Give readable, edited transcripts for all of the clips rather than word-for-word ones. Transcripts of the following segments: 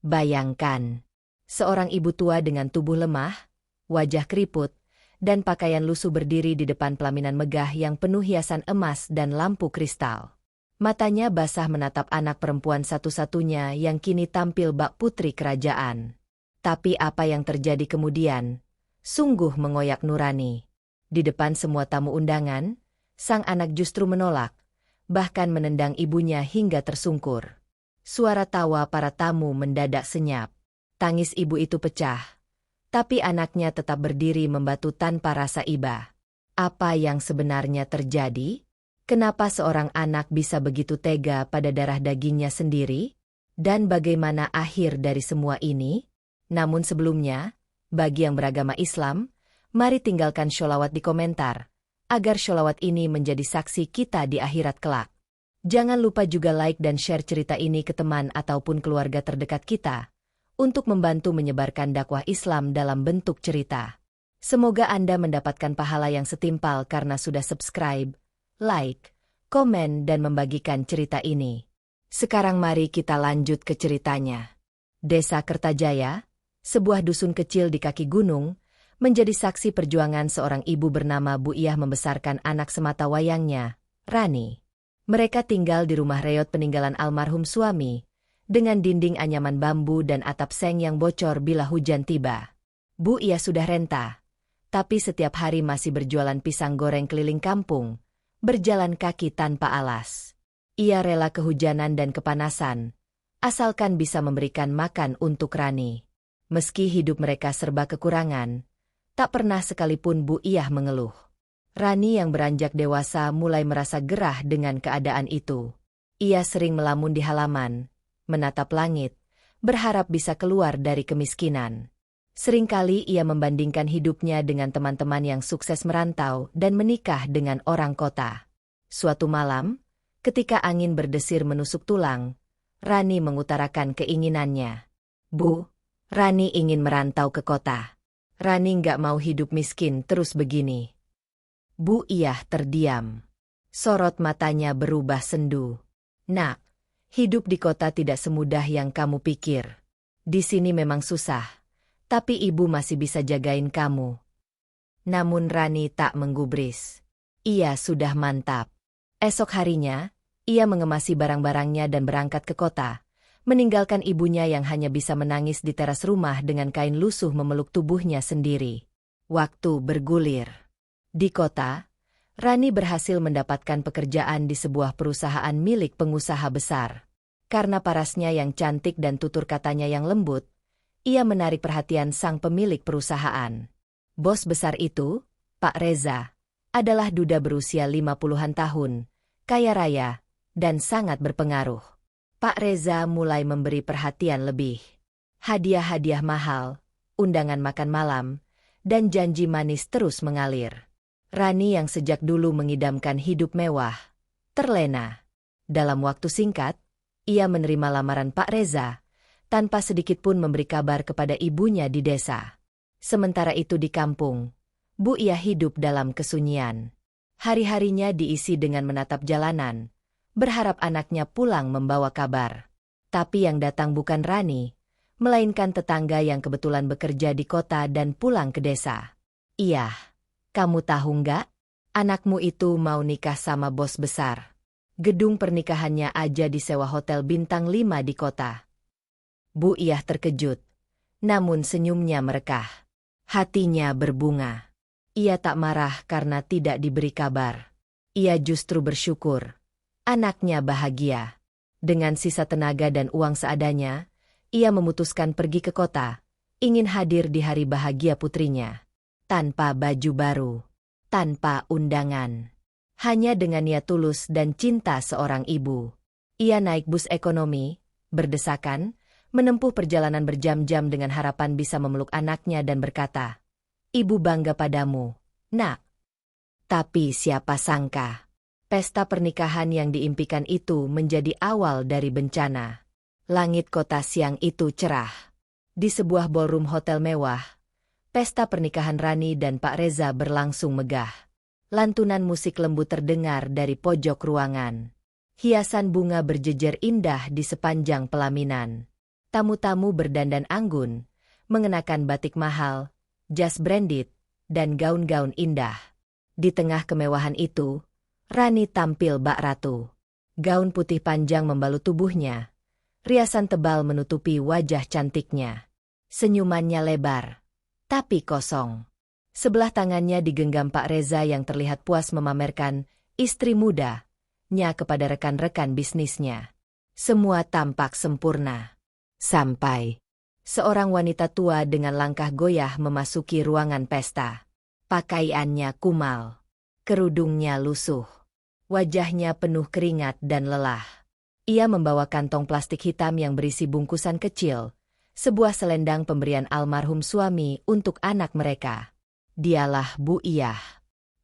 Bayangkan, seorang ibu tua dengan tubuh lemah, wajah keriput, dan pakaian lusuh berdiri di depan pelaminan megah yang penuh hiasan emas dan lampu kristal. Matanya basah menatap anak perempuan satu-satunya yang kini tampil bak putri kerajaan. Tapi apa yang terjadi kemudian? Sungguh mengoyak nurani. Di depan semua tamu undangan, sang anak justru menolak, bahkan menendang ibunya hingga tersungkur. Suara tawa para tamu mendadak senyap. Tangis ibu itu pecah. Tapi anaknya tetap berdiri membatu tanpa rasa iba. Apa yang sebenarnya terjadi? Kenapa seorang anak bisa begitu tega pada darah dagingnya sendiri? Dan bagaimana akhir dari semua ini? Namun sebelumnya, bagi yang beragama Islam, mari tinggalkan sholawat di komentar, agar sholawat ini menjadi saksi kita di akhirat kelak. Jangan lupa juga like dan share cerita ini ke teman ataupun keluarga terdekat kita, untuk membantu menyebarkan dakwah Islam dalam bentuk cerita. Semoga Anda mendapatkan pahala yang setimpal karena sudah subscribe, like, komen dan membagikan cerita ini. Sekarang mari kita lanjut ke ceritanya. Desa Kertajaya, sebuah dusun kecil di kaki gunung, menjadi saksi perjuangan seorang ibu bernama Bu Iyah membesarkan anak semata wayangnya, Rani. Mereka tinggal di rumah reot peninggalan almarhum suami, dengan dinding anyaman bambu dan atap seng yang bocor bila hujan tiba. Bu Iyah sudah renta, tapi setiap hari masih berjualan pisang goreng keliling kampung, berjalan kaki tanpa alas. Ia rela kehujanan dan kepanasan, asalkan bisa memberikan makan untuk Rani. Meski hidup mereka serba kekurangan, tak pernah sekalipun Bu Iyah mengeluh. Rani yang beranjak dewasa mulai merasa gerah dengan keadaan itu. Ia sering melamun di halaman, menatap langit, berharap bisa keluar dari kemiskinan. Seringkali ia membandingkan hidupnya dengan teman-teman yang sukses merantau dan menikah dengan orang kota. Suatu malam, ketika angin berdesir menusuk tulang, Rani mengutarakan keinginannya. Bu, Rani ingin merantau ke kota. Rani nggak mau hidup miskin terus begini. Bu Iyah terdiam. Sorot matanya berubah sendu. Nak, hidup di kota tidak semudah yang kamu pikir. Di sini memang susah. Tapi ibu masih bisa jagain kamu. Namun Rani tak menggubris. Ia sudah mantap. Esok harinya, ia mengemasi barang-barangnya dan berangkat ke kota, meninggalkan ibunya yang hanya bisa menangis di teras rumah dengan kain lusuh memeluk tubuhnya sendiri. Waktu bergulir. Di kota, Rani berhasil mendapatkan pekerjaan di sebuah perusahaan milik pengusaha besar. Karena parasnya yang cantik dan tutur katanya yang lembut, ia menarik perhatian sang pemilik perusahaan. Bos besar itu, Pak Reza, adalah duda berusia 50-an tahun, kaya raya, dan sangat berpengaruh. Pak Reza mulai memberi perhatian lebih. Hadiah-hadiah mahal, undangan makan malam, dan janji manis terus mengalir. Rani yang sejak dulu mengidamkan hidup mewah, terlena. Dalam waktu singkat, ia menerima lamaran Pak Reza, tanpa sedikit pun memberi kabar kepada ibunya di desa. Sementara itu di kampung, Bu Iyah hidup dalam kesunyian. Hari-harinya diisi dengan menatap jalanan, berharap anaknya pulang membawa kabar. Tapi yang datang bukan Rani, melainkan tetangga yang kebetulan bekerja di kota dan pulang ke desa. Iyah, kamu tahu nggak? Anakmu itu mau nikah sama bos besar. Gedung pernikahannya aja disewa hotel bintang 5 di kota. Bu Iyah terkejut, namun senyumnya merekah. Hatinya berbunga. Ia tak marah karena tidak diberi kabar. Ia justru bersyukur. Anaknya bahagia. Dengan sisa tenaga dan uang seadanya, ia memutuskan pergi ke kota, ingin hadir di hari bahagia putrinya. Tanpa baju baru, tanpa undangan. Hanya dengan niat tulus dan cinta seorang ibu. Ia naik bus ekonomi, berdesakan, menempuh perjalanan berjam-jam dengan harapan bisa memeluk anaknya dan berkata, "Ibu bangga padamu, nak." Tapi siapa sangka, pesta pernikahan yang diimpikan itu menjadi awal dari bencana. Langit kota siang itu cerah. Di sebuah ballroom hotel mewah, pesta pernikahan Rani dan Pak Reza berlangsung megah. Lantunan musik lembut terdengar dari pojok ruangan. Hiasan bunga berjejer indah di sepanjang pelaminan. Tamu-tamu berdandan anggun, mengenakan batik mahal, jas branded, dan gaun-gaun indah. Di tengah kemewahan itu, Rani tampil bak ratu. Gaun putih panjang membalut tubuhnya. Riasan tebal menutupi wajah cantiknya. Senyumannya lebar, tapi kosong. Sebelah tangannya digenggam Pak Reza yang terlihat puas memamerkan istri mudanya kepada rekan-rekan bisnisnya. Semua tampak sempurna. Sampai seorang wanita tua dengan langkah goyah memasuki ruangan pesta. Pakaiannya kumal, kerudungnya lusuh, wajahnya penuh keringat dan lelah. Ia membawa kantong plastik hitam yang berisi bungkusan kecil, sebuah selendang pemberian almarhum suami untuk anak mereka. Dialah Bu Iyah,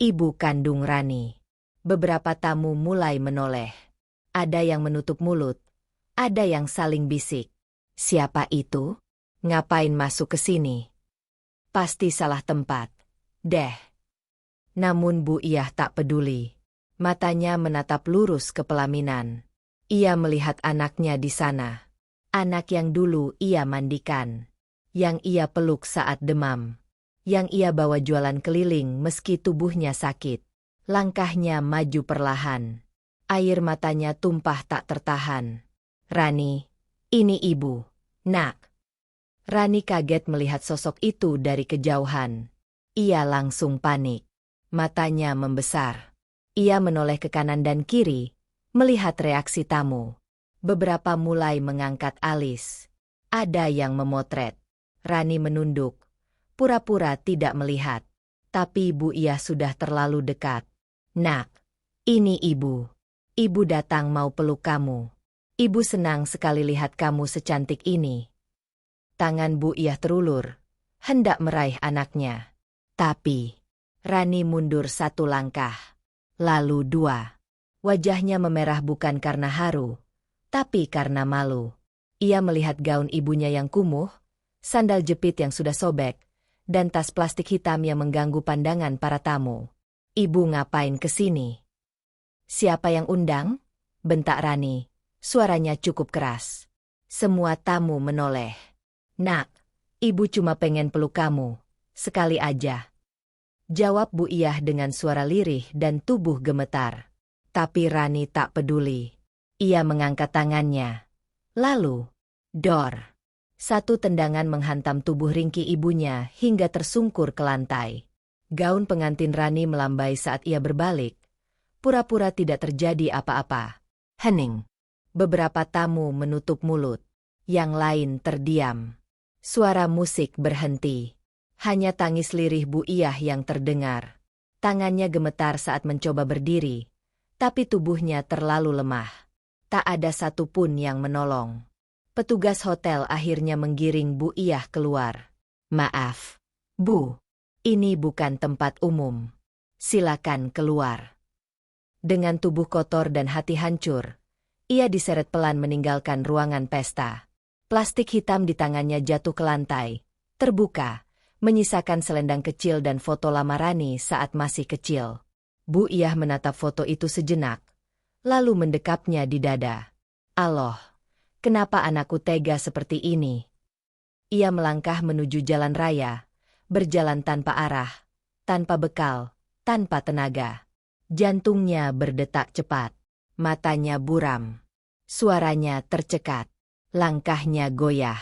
ibu kandung Rani. Beberapa tamu mulai menoleh. Ada yang menutup mulut, ada yang saling bisik. Siapa itu? Ngapain masuk ke sini? Pasti salah tempat, deh. Namun Bu Iyah tak peduli. Matanya menatap lurus ke pelaminan. Ia melihat anaknya di sana. Anak yang dulu ia mandikan. Yang ia peluk saat demam. Yang ia bawa jualan keliling meski tubuhnya sakit. Langkahnya maju perlahan. Air matanya tumpah tak tertahan. Rani, ini ibu, nak. Rani kaget melihat sosok itu dari kejauhan. Ia langsung panik. Matanya membesar. Ia menoleh ke kanan dan kiri, melihat reaksi tamu. Beberapa mulai mengangkat alis. Ada yang memotret. Rani menunduk. Pura-pura tidak melihat. Tapi Bu Iyah sudah terlalu dekat. Nak, ini ibu. Ibu datang mau peluk kamu. Ibu senang sekali lihat kamu secantik ini. Tangan Bu Iyah terulur, hendak meraih anaknya. Tapi, Rani mundur satu langkah. Lalu dua. Wajahnya memerah bukan karena haru, tapi karena malu. Ia melihat gaun ibunya yang kumuh, sandal jepit yang sudah sobek, dan tas plastik hitam yang mengganggu pandangan para tamu. Ibu ngapain ke sini? Siapa yang undang? Bentak Rani. Suaranya cukup keras. Semua tamu menoleh. Nak, ibu cuma pengen peluk kamu. Sekali aja. Jawab Bu Iyah dengan suara lirih dan tubuh gemetar. Tapi Rani tak peduli. Ia mengangkat tangannya. Lalu, dor. Satu tendangan menghantam tubuh ringkih ibunya hingga tersungkur ke lantai. Gaun pengantin Rani melambai saat ia berbalik. Pura-pura tidak terjadi apa-apa. Hening. Beberapa tamu menutup mulut. Yang lain terdiam. Suara musik berhenti. Hanya tangis lirih Bu Iyah yang terdengar. Tangannya gemetar saat mencoba berdiri. Tapi tubuhnya terlalu lemah. Tak ada satupun yang menolong. Petugas hotel akhirnya menggiring Bu Iyah keluar. Maaf, Bu. Ini bukan tempat umum. Silakan keluar. Dengan tubuh kotor dan hati hancur, ia diseret pelan meninggalkan ruangan pesta. Plastik hitam di tangannya jatuh ke lantai, terbuka, menyisakan selendang kecil dan foto lama Rani saat masih kecil. Bu Iyah menatap foto itu sejenak, lalu mendekapnya di dada. Allah, kenapa anakku tega seperti ini? Ia melangkah menuju jalan raya, berjalan tanpa arah, tanpa bekal, tanpa tenaga. Jantungnya berdetak cepat, matanya buram, suaranya tercekat, langkahnya goyah.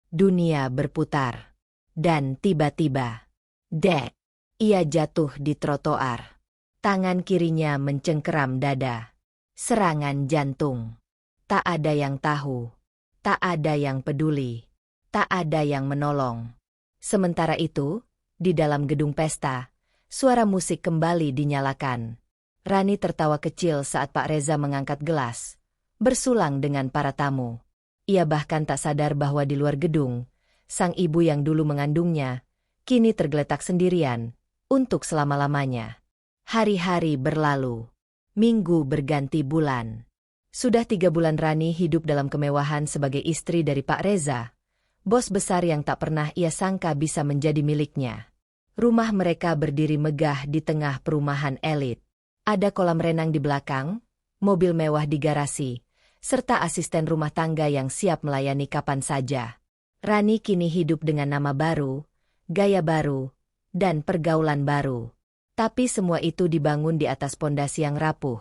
Dunia berputar, dan tiba-tiba, dek, ia jatuh di trotoar. Tangan kirinya mencengkeram dada. Serangan jantung. Tak ada yang tahu, tak ada yang peduli, tak ada yang menolong. Sementara itu, di dalam gedung pesta, suara musik kembali dinyalakan. Rani tertawa kecil saat Pak Reza mengangkat gelas, bersulang dengan para tamu. Ia bahkan tak sadar bahwa di luar gedung, sang ibu yang dulu mengandungnya, kini tergeletak sendirian, untuk selama-lamanya. Hari-hari berlalu, minggu berganti bulan. Sudah 3 bulan Rani hidup dalam kemewahan sebagai istri dari Pak Reza, bos besar yang tak pernah ia sangka bisa menjadi miliknya. Rumah mereka berdiri megah di tengah perumahan elit. Ada kolam renang di belakang, mobil mewah di garasi, serta asisten rumah tangga yang siap melayani kapan saja. Rani kini hidup dengan nama baru, gaya baru, dan pergaulan baru. Tapi semua itu dibangun di atas pondasi yang rapuh,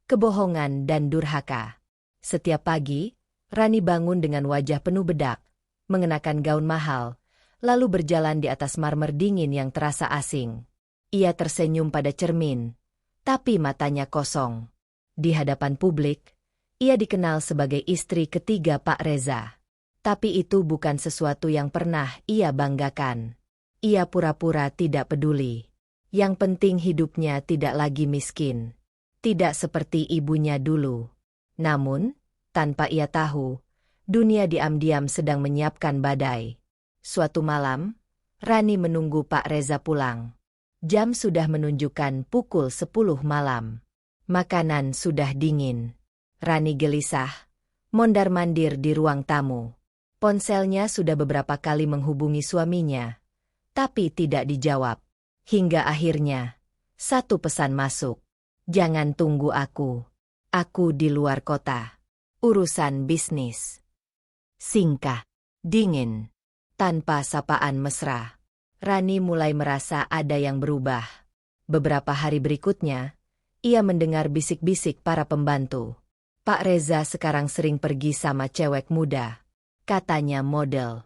kebohongan dan durhaka. Setiap pagi, Rani bangun dengan wajah penuh bedak, mengenakan gaun mahal, lalu berjalan di atas marmer dingin yang terasa asing. Ia tersenyum pada cermin, tapi matanya kosong. Di hadapan publik, ia dikenal sebagai istri ketiga Pak Reza. Tapi itu bukan sesuatu yang pernah ia banggakan. Ia pura-pura tidak peduli. Yang penting hidupnya tidak lagi miskin. Tidak seperti ibunya dulu. Namun, tanpa ia tahu, dunia diam-diam sedang menyiapkan badai. Suatu malam, Rani menunggu Pak Reza pulang. Jam sudah menunjukkan pukul 10 malam. Makanan sudah dingin. Rani gelisah, mondar-mandir di ruang tamu. Ponselnya sudah beberapa kali menghubungi suaminya, tapi tidak dijawab. Hingga akhirnya, satu pesan masuk. Jangan tunggu aku. Aku di luar kota. Urusan bisnis. Singkat, dingin, tanpa sapaan mesra. Rani mulai merasa ada yang berubah. Beberapa hari berikutnya, ia mendengar bisik-bisik para pembantu. Pak Reza sekarang sering pergi sama cewek muda. Katanya model.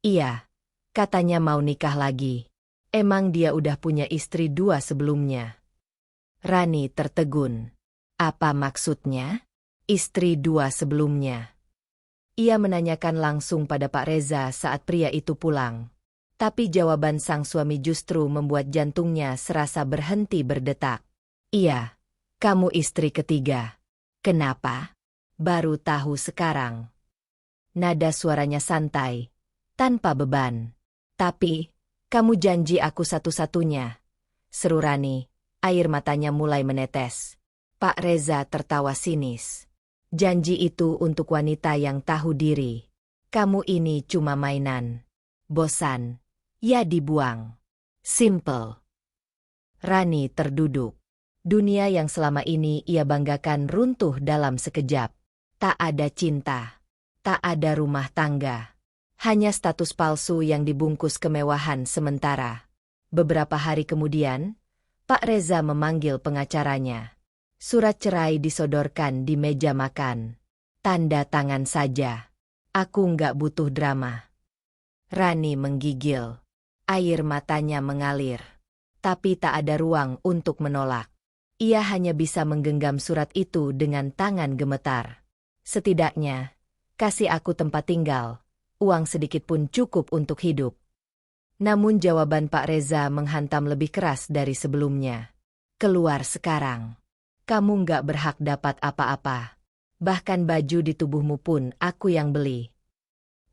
Iya, katanya mau nikah lagi. Emang dia udah punya istri 2 sebelumnya. Rani tertegun. Apa maksudnya? Istri 2 sebelumnya. Ia menanyakan langsung pada Pak Reza saat pria itu pulang. Tapi jawaban sang suami justru membuat jantungnya serasa berhenti berdetak. Iya, kamu istri ketiga. Kenapa? Baru tahu sekarang. Nada suaranya santai, tanpa beban. Tapi, kamu janji aku satu-satunya. Seru Rani, air matanya mulai menetes. Pak Reza tertawa sinis. Janji itu untuk wanita yang tahu diri. Kamu ini cuma mainan. Bosan. Ya dibuang. Simple. Rani terduduk. Dunia yang selama ini ia banggakan runtuh dalam sekejap. Tak ada cinta. Tak ada rumah tangga. Hanya status palsu yang dibungkus kemewahan sementara. Beberapa hari kemudian, Pak Reza memanggil pengacaranya. Surat cerai disodorkan di meja makan. Tanda tangan saja. Aku nggak butuh drama. Rani menggigil. Air matanya mengalir. Tapi tak ada ruang untuk menolak. Ia hanya bisa menggenggam surat itu dengan tangan gemetar. Setidaknya, kasih aku tempat tinggal, uang sedikit pun cukup untuk hidup. Namun jawaban Pak Reza menghantam lebih keras dari sebelumnya. Keluar sekarang. Kamu nggak berhak dapat apa-apa. Bahkan baju di tubuhmu pun aku yang beli.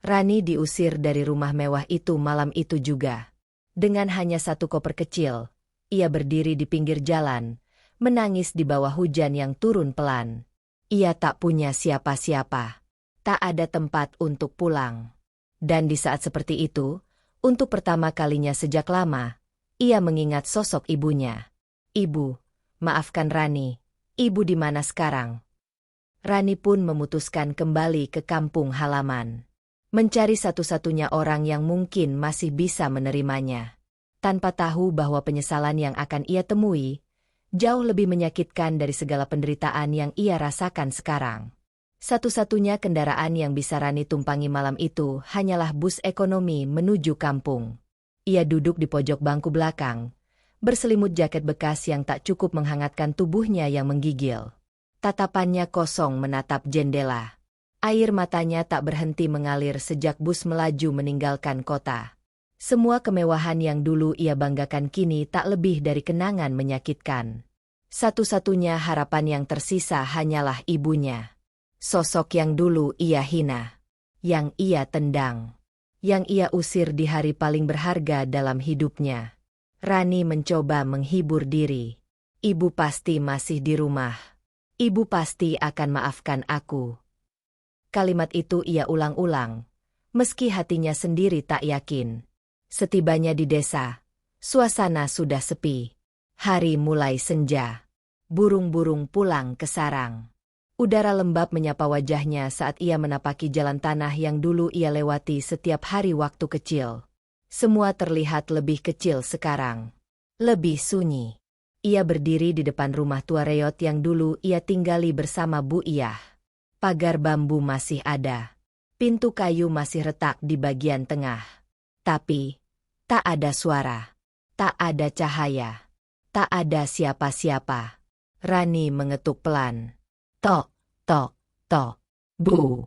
Rani diusir dari rumah mewah itu malam itu juga. Dengan hanya satu koper kecil, ia berdiri di pinggir jalan, menangis di bawah hujan yang turun pelan. Ia tak punya siapa-siapa. Tak ada tempat untuk pulang. Dan di saat seperti itu, untuk pertama kalinya sejak lama, ia mengingat sosok ibunya. Ibu, maafkan Rani. Ibu di mana sekarang? Rani pun memutuskan kembali ke kampung halaman. Mencari satu-satunya orang yang mungkin masih bisa menerimanya. Tanpa tahu bahwa penyesalan yang akan ia temui jauh lebih menyakitkan dari segala penderitaan yang ia rasakan sekarang. Satu-satunya kendaraan yang bisa Rani tumpangi malam itu hanyalah bus ekonomi menuju kampung. Ia duduk di pojok bangku belakang, berselimut jaket bekas yang tak cukup menghangatkan tubuhnya yang menggigil. Tatapannya kosong menatap jendela. Air matanya tak berhenti mengalir sejak bus melaju meninggalkan kota. Semua kemewahan yang dulu ia banggakan kini tak lebih dari kenangan menyakitkan. Satu-satunya harapan yang tersisa hanyalah ibunya. Sosok yang dulu ia hina, yang ia tendang, yang ia usir di hari paling berharga dalam hidupnya. Rani mencoba menghibur diri. Ibu pasti masih di rumah. Ibu pasti akan maafkan aku. Kalimat itu ia ulang-ulang, meski hatinya sendiri tak yakin. Setibanya di desa, suasana sudah sepi. Hari mulai senja. Burung-burung pulang ke sarang. Udara lembab menyapa wajahnya saat ia menapaki jalan tanah yang dulu ia lewati setiap hari waktu kecil. Semua terlihat lebih kecil sekarang. Lebih sunyi. Ia berdiri di depan rumah tua reot yang dulu ia tinggali bersama Bu Iyah. Pagar bambu masih ada. Pintu kayu masih retak di bagian tengah. Tapi, tak ada suara. Tak ada cahaya. Tak ada siapa-siapa. Rani mengetuk pelan. Tok, tok, tok. Bu.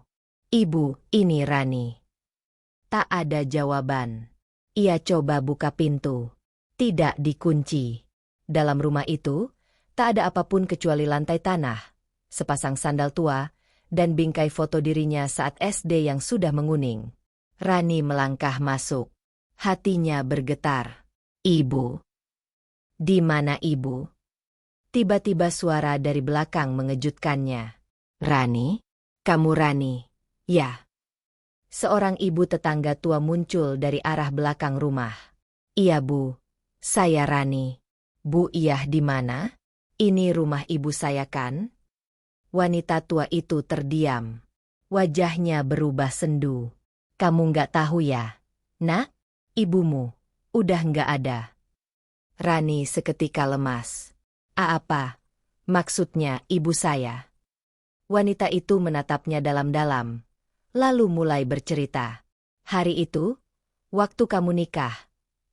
Ibu, ini Rani. Tak ada jawaban. Ia coba buka pintu. Tidak dikunci. Dalam rumah itu, tak ada apapun kecuali lantai tanah, sepasang sandal tua, dan bingkai foto dirinya saat SD yang sudah menguning. Rani melangkah masuk. Hatinya bergetar. Ibu. Di mana ibu? Tiba-tiba suara dari belakang mengejutkannya. Rani? Kamu Rani? Ya. Seorang ibu tetangga tua muncul dari arah belakang rumah. Iya Bu, saya Rani. Bu Iyah di mana? Ini rumah ibu saya kan? Wanita tua itu terdiam. Wajahnya berubah sendu. Kamu nggak tahu ya? Nak, ibumu udah nggak ada. Rani seketika lemas. Apa? Maksudnya ibu saya? Wanita itu menatapnya dalam-dalam, lalu mulai bercerita. Hari itu, waktu kamu nikah,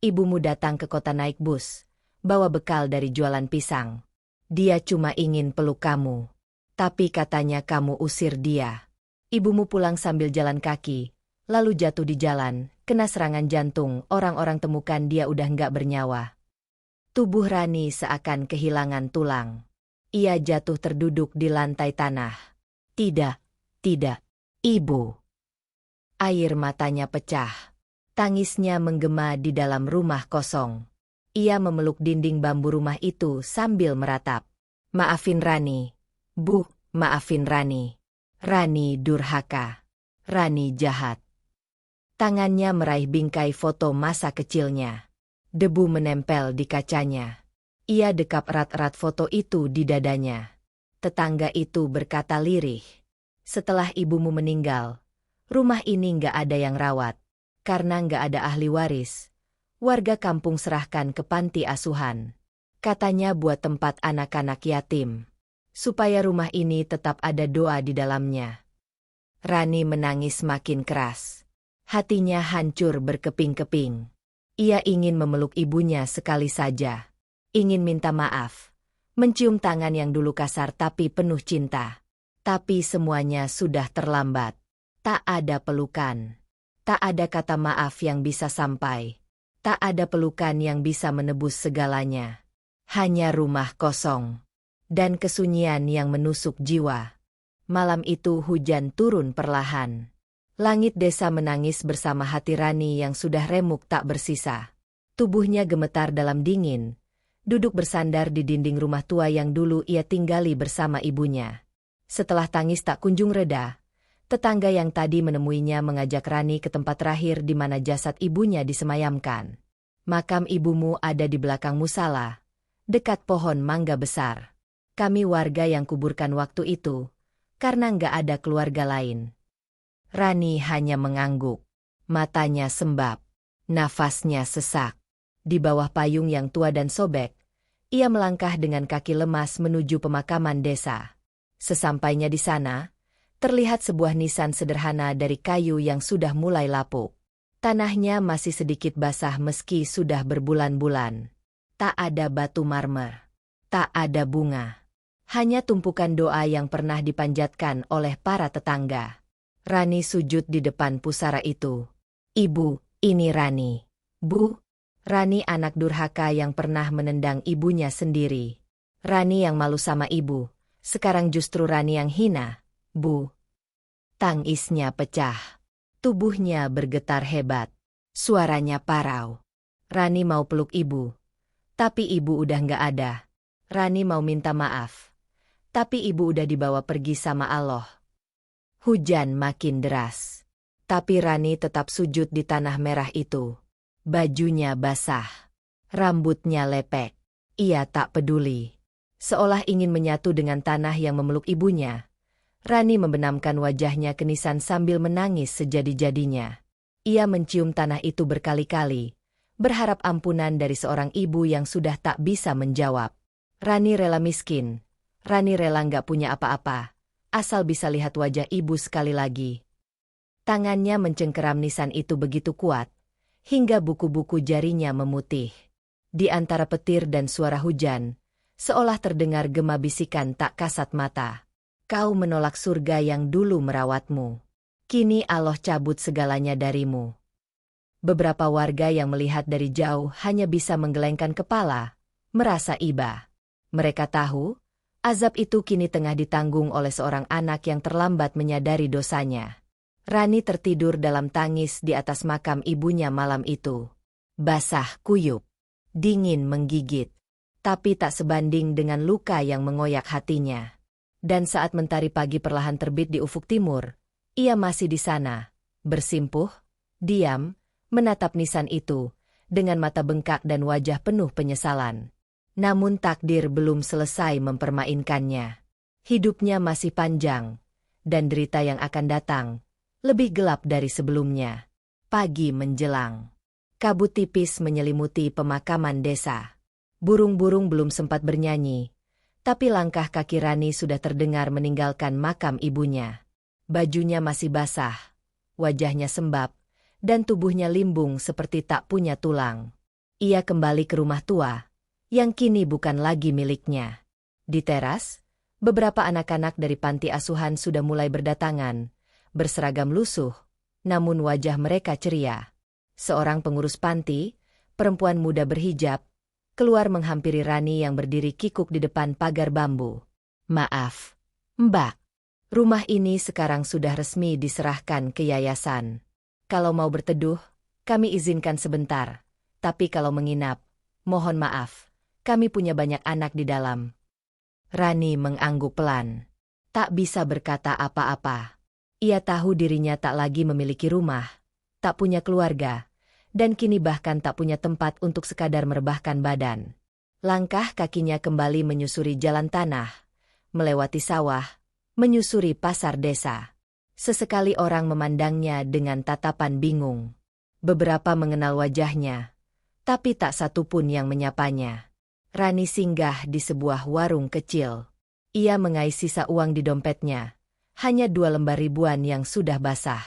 ibumu datang ke kota naik bus, bawa bekal dari jualan pisang. Dia cuma ingin peluk kamu, tapi katanya kamu usir dia. Ibumu pulang sambil jalan kaki, lalu jatuh di jalan, kena serangan jantung, orang-orang temukan dia udah nggak bernyawa. Tubuh Rani seakan kehilangan tulang. Ia jatuh terduduk di lantai tanah. Tidak, tidak, ibu. Air matanya pecah. Tangisnya menggema di dalam rumah kosong. Ia memeluk dinding bambu rumah itu sambil meratap. Maafin Rani. Bu, maafin Rani. Rani durhaka. Rani jahat. Tangannya meraih bingkai foto masa kecilnya. Debu menempel di kacanya. Ia dekap erat-erat foto itu di dadanya. Tetangga itu berkata lirih. Setelah ibumu meninggal, rumah ini nggak ada yang rawat. Karena nggak ada ahli waris, warga kampung serahkan ke panti asuhan. Katanya buat tempat anak-anak yatim. Supaya rumah ini tetap ada doa di dalamnya. Rani menangis makin keras. Hatinya hancur berkeping-keping. Ia ingin memeluk ibunya sekali saja. Ingin minta maaf. Mencium tangan yang dulu kasar tapi penuh cinta. Tapi semuanya sudah terlambat. Tak ada pelukan. Tak ada kata maaf yang bisa sampai. Tak ada pelukan yang bisa menebus segalanya. Hanya rumah kosong. Dan kesunyian yang menusuk jiwa. Malam itu hujan turun perlahan. Langit desa menangis bersama hati Rani yang sudah remuk tak bersisa. Tubuhnya gemetar dalam dingin, duduk bersandar di dinding rumah tua yang dulu ia tinggali bersama ibunya. Setelah tangis tak kunjung reda, tetangga yang tadi menemuinya mengajak Rani ke tempat terakhir di mana jasad ibunya disemayamkan. Makam ibumu ada di belakang musala, dekat pohon mangga besar. Kami warga yang kuburkan waktu itu, karena nggak ada keluarga lain. Rani hanya mengangguk. Matanya sembab. Nafasnya sesak. Di bawah payung yang tua dan sobek, ia melangkah dengan kaki lemas menuju pemakaman desa. Sesampainya di sana, terlihat sebuah nisan sederhana dari kayu yang sudah mulai lapuk. Tanahnya masih sedikit basah meski sudah berbulan-bulan. Tak ada batu marmer. Tak ada bunga. Hanya tumpukan doa yang pernah dipanjatkan oleh para tetangga. Rani sujud di depan pusara itu. Ibu, ini Rani. Bu, Rani anak durhaka yang pernah menendang ibunya sendiri. Rani yang malu sama ibu, sekarang justru Rani yang hina. Bu. Tangisnya pecah. Tubuhnya bergetar hebat. Suaranya parau. Rani mau peluk ibu. Tapi ibu udah nggak ada. Rani mau minta maaf. Tapi ibu udah dibawa pergi sama Allah. Hujan makin deras. Tapi Rani tetap sujud di tanah merah itu. Bajunya basah. Rambutnya lepek. Ia tak peduli. Seolah ingin menyatu dengan tanah yang memeluk ibunya. Rani membenamkan wajahnya ke nisan sambil menangis sejadi-jadinya. Ia mencium tanah itu berkali-kali, berharap ampunan dari seorang ibu yang sudah tak bisa menjawab. Rani rela miskin. Rani rela nggak punya apa-apa, asal bisa lihat wajah ibu sekali lagi. Tangannya mencengkeram nisan itu begitu kuat, hingga buku-buku jarinya memutih. Di antara petir dan suara hujan, seolah terdengar gema bisikan tak kasat mata. Kau menolak surga yang dulu merawatmu. Kini Allah cabut segalanya darimu. Beberapa warga yang melihat dari jauh hanya bisa menggelengkan kepala, merasa iba. Mereka tahu, azab itu kini tengah ditanggung oleh seorang anak yang terlambat menyadari dosanya. Rani tertidur dalam tangis di atas makam ibunya malam itu. Basah kuyup, dingin menggigit, tapi tak sebanding dengan luka yang mengoyak hatinya. Dan saat mentari pagi perlahan terbit di ufuk timur, ia masih di sana, bersimpuh, diam, menatap nisan itu, dengan mata bengkak dan wajah penuh penyesalan. Namun takdir belum selesai mempermainkannya. Hidupnya masih panjang, dan derita yang akan datang lebih gelap dari sebelumnya. Pagi menjelang. Kabut tipis menyelimuti pemakaman desa. Burung-burung belum sempat bernyanyi, tapi langkah kaki Rani sudah terdengar meninggalkan makam ibunya. Bajunya masih basah, wajahnya sembab, dan tubuhnya limbung seperti tak punya tulang. Ia kembali ke rumah tua, yang kini bukan lagi miliknya. Di teras, beberapa anak-anak dari panti asuhan sudah mulai berdatangan, berseragam lusuh, namun wajah mereka ceria. Seorang pengurus panti, perempuan muda berhijab, keluar menghampiri Rani yang berdiri kikuk di depan pagar bambu. Maaf, Mbak. Rumah ini sekarang sudah resmi diserahkan ke yayasan. Kalau mau berteduh, kami izinkan sebentar. Tapi kalau menginap, mohon maaf. Kami punya banyak anak di dalam. Rani mengangguk pelan. Tak bisa berkata apa-apa. Ia tahu dirinya tak lagi memiliki rumah, tak punya keluarga, dan kini bahkan tak punya tempat untuk sekadar merebahkan badan. Langkah kakinya kembali menyusuri jalan tanah, melewati sawah, menyusuri pasar desa. Sesekali orang memandangnya dengan tatapan bingung. Beberapa mengenal wajahnya, tapi tak satu pun yang menyapanya. Rani singgah di sebuah warung kecil. Ia mengais sisa uang di dompetnya. Hanya 2 lembar ribuan yang sudah basah.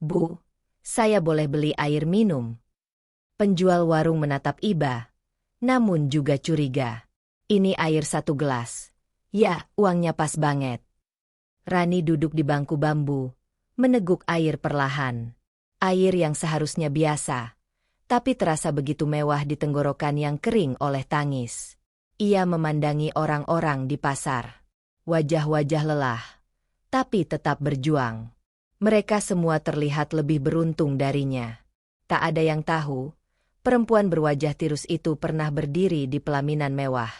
Bu, saya boleh beli air minum? Penjual warung menatap iba, namun juga curiga. Ini air 1 gelas. Ya, uangnya pas banget. Rani duduk di bangku bambu, meneguk air perlahan. Air yang seharusnya biasa, tapi terasa begitu mewah di tenggorokan yang kering oleh tangis. Ia memandangi orang-orang di pasar. Wajah-wajah lelah, tapi tetap berjuang. Mereka semua terlihat lebih beruntung darinya. Tak ada yang tahu, perempuan berwajah tirus itu pernah berdiri di pelaminan mewah.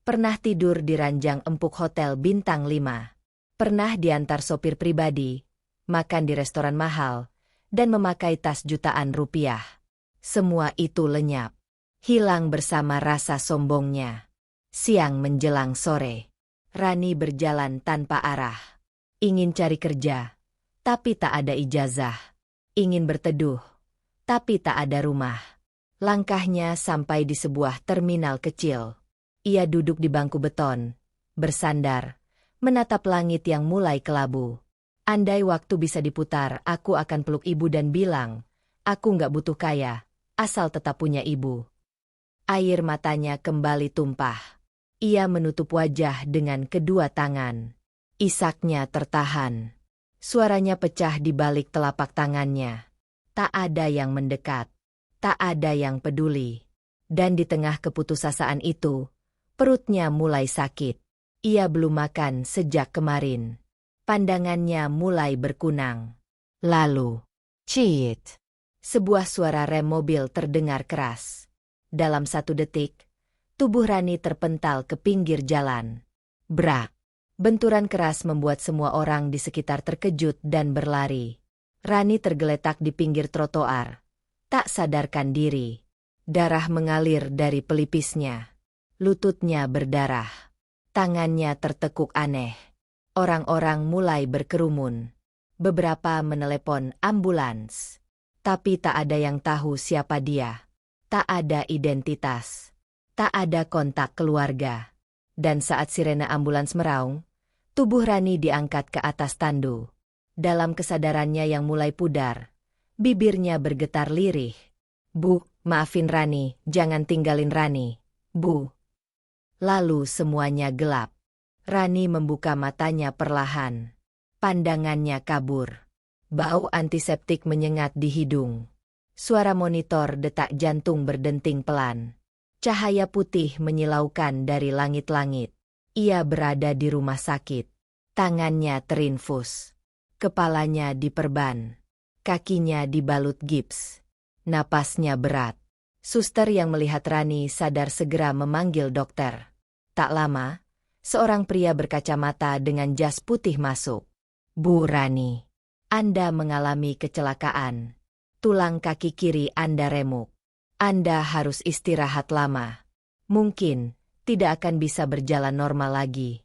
Pernah tidur di ranjang empuk hotel bintang 5. Pernah diantar sopir pribadi, makan di restoran mahal, dan memakai tas jutaan rupiah. Semua itu lenyap, hilang bersama rasa sombongnya. Siang menjelang sore, Rani berjalan tanpa arah. Ingin cari kerja, tapi tak ada ijazah. Ingin berteduh, tapi tak ada rumah. Langkahnya sampai di sebuah terminal kecil. Ia duduk di bangku beton, bersandar, menatap langit yang mulai kelabu. Andai waktu bisa diputar, aku akan peluk ibu dan bilang, aku nggak butuh kaya, asal tetap punya ibu. Air matanya kembali tumpah. Ia menutup wajah dengan kedua tangan. Isaknya tertahan. Suaranya pecah di balik telapak tangannya. Tak ada yang mendekat. Tak ada yang peduli. Dan di tengah keputusasaan itu, perutnya mulai sakit. Ia belum makan sejak kemarin. Pandangannya mulai berkunang. Lalu, ciit. Sebuah suara rem mobil terdengar keras. Dalam 1 detik, tubuh Rani terpental ke pinggir jalan. Brak. Benturan keras membuat semua orang di sekitar terkejut dan berlari. Rani tergeletak di pinggir trotoar. Tak sadarkan diri. Darah mengalir dari pelipisnya. Lututnya berdarah. Tangannya tertekuk aneh. Orang-orang mulai berkerumun. Beberapa menelepon ambulans. Tapi tak ada yang tahu siapa dia. Tak ada identitas. Tak ada kontak keluarga. Dan saat sirene ambulans meraung, tubuh Rani diangkat ke atas tandu. Dalam kesadarannya yang mulai pudar, bibirnya bergetar lirih. "Bu, maafin Rani, jangan tinggalin Rani. Bu." Lalu semuanya gelap. Rani membuka matanya perlahan. Pandangannya kabur. Bau antiseptik menyengat di hidung. Suara monitor detak jantung berdenting pelan. Cahaya putih menyilaukan dari langit-langit. Ia berada di rumah sakit. Tangannya terinfus. Kepalanya diperban. Kakinya dibalut gips. Napasnya berat. Suster yang melihat Rani sadar segera memanggil dokter. Tak lama, seorang pria berkacamata dengan jas putih masuk. "Bu Rani, Anda mengalami kecelakaan. Tulang kaki kiri Anda remuk. Anda harus istirahat lama. Mungkin tidak akan bisa berjalan normal lagi."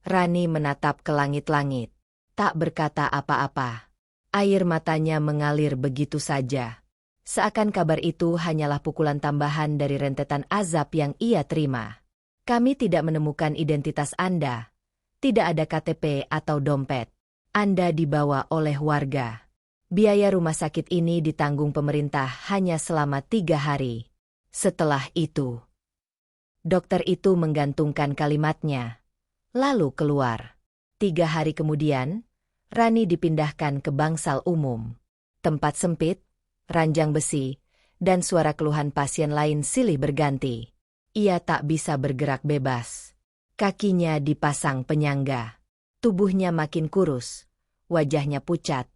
Rani menatap ke langit-langit, tak berkata apa-apa. Air matanya mengalir begitu saja. Seakan kabar itu hanyalah pukulan tambahan dari rentetan azab yang ia terima. "Kami tidak menemukan identitas Anda. Tidak ada KTP atau dompet. Anda dibawa oleh warga. Biaya rumah sakit ini ditanggung pemerintah hanya selama 3 hari. Setelah itu..." Dokter itu menggantungkan kalimatnya, lalu keluar. 3 hari kemudian, Rani dipindahkan ke bangsal umum. Tempat sempit, ranjang besi, dan suara keluhan pasien lain silih berganti. Ia tak bisa bergerak bebas. Kakinya dipasang penyangga. Tubuhnya makin kurus. Wajahnya pucat.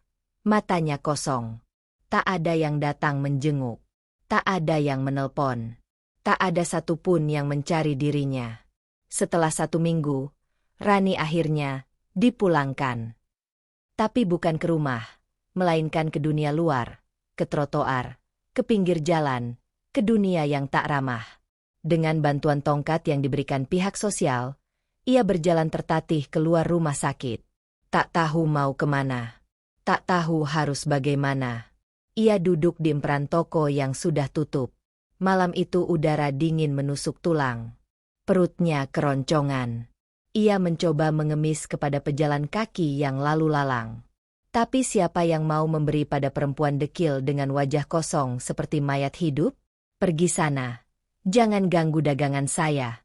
Matanya kosong. Tak ada yang datang menjenguk. Tak ada yang menelpon. Tak ada satupun yang mencari dirinya. Setelah 1 minggu, Rani akhirnya dipulangkan. Tapi bukan ke rumah, melainkan ke dunia luar, ke trotoar, ke pinggir jalan, ke dunia yang tak ramah. Dengan bantuan tongkat yang diberikan pihak sosial, ia berjalan tertatih keluar rumah sakit. Tak tahu mau kemana. Tak tahu harus bagaimana. Ia duduk di emperan toko yang sudah tutup. Malam itu udara dingin menusuk tulang. Perutnya keroncongan. Ia mencoba mengemis kepada pejalan kaki yang lalu lalang. Tapi siapa yang mau memberi pada perempuan dekil dengan wajah kosong seperti mayat hidup? "Pergi sana. Jangan ganggu dagangan saya,"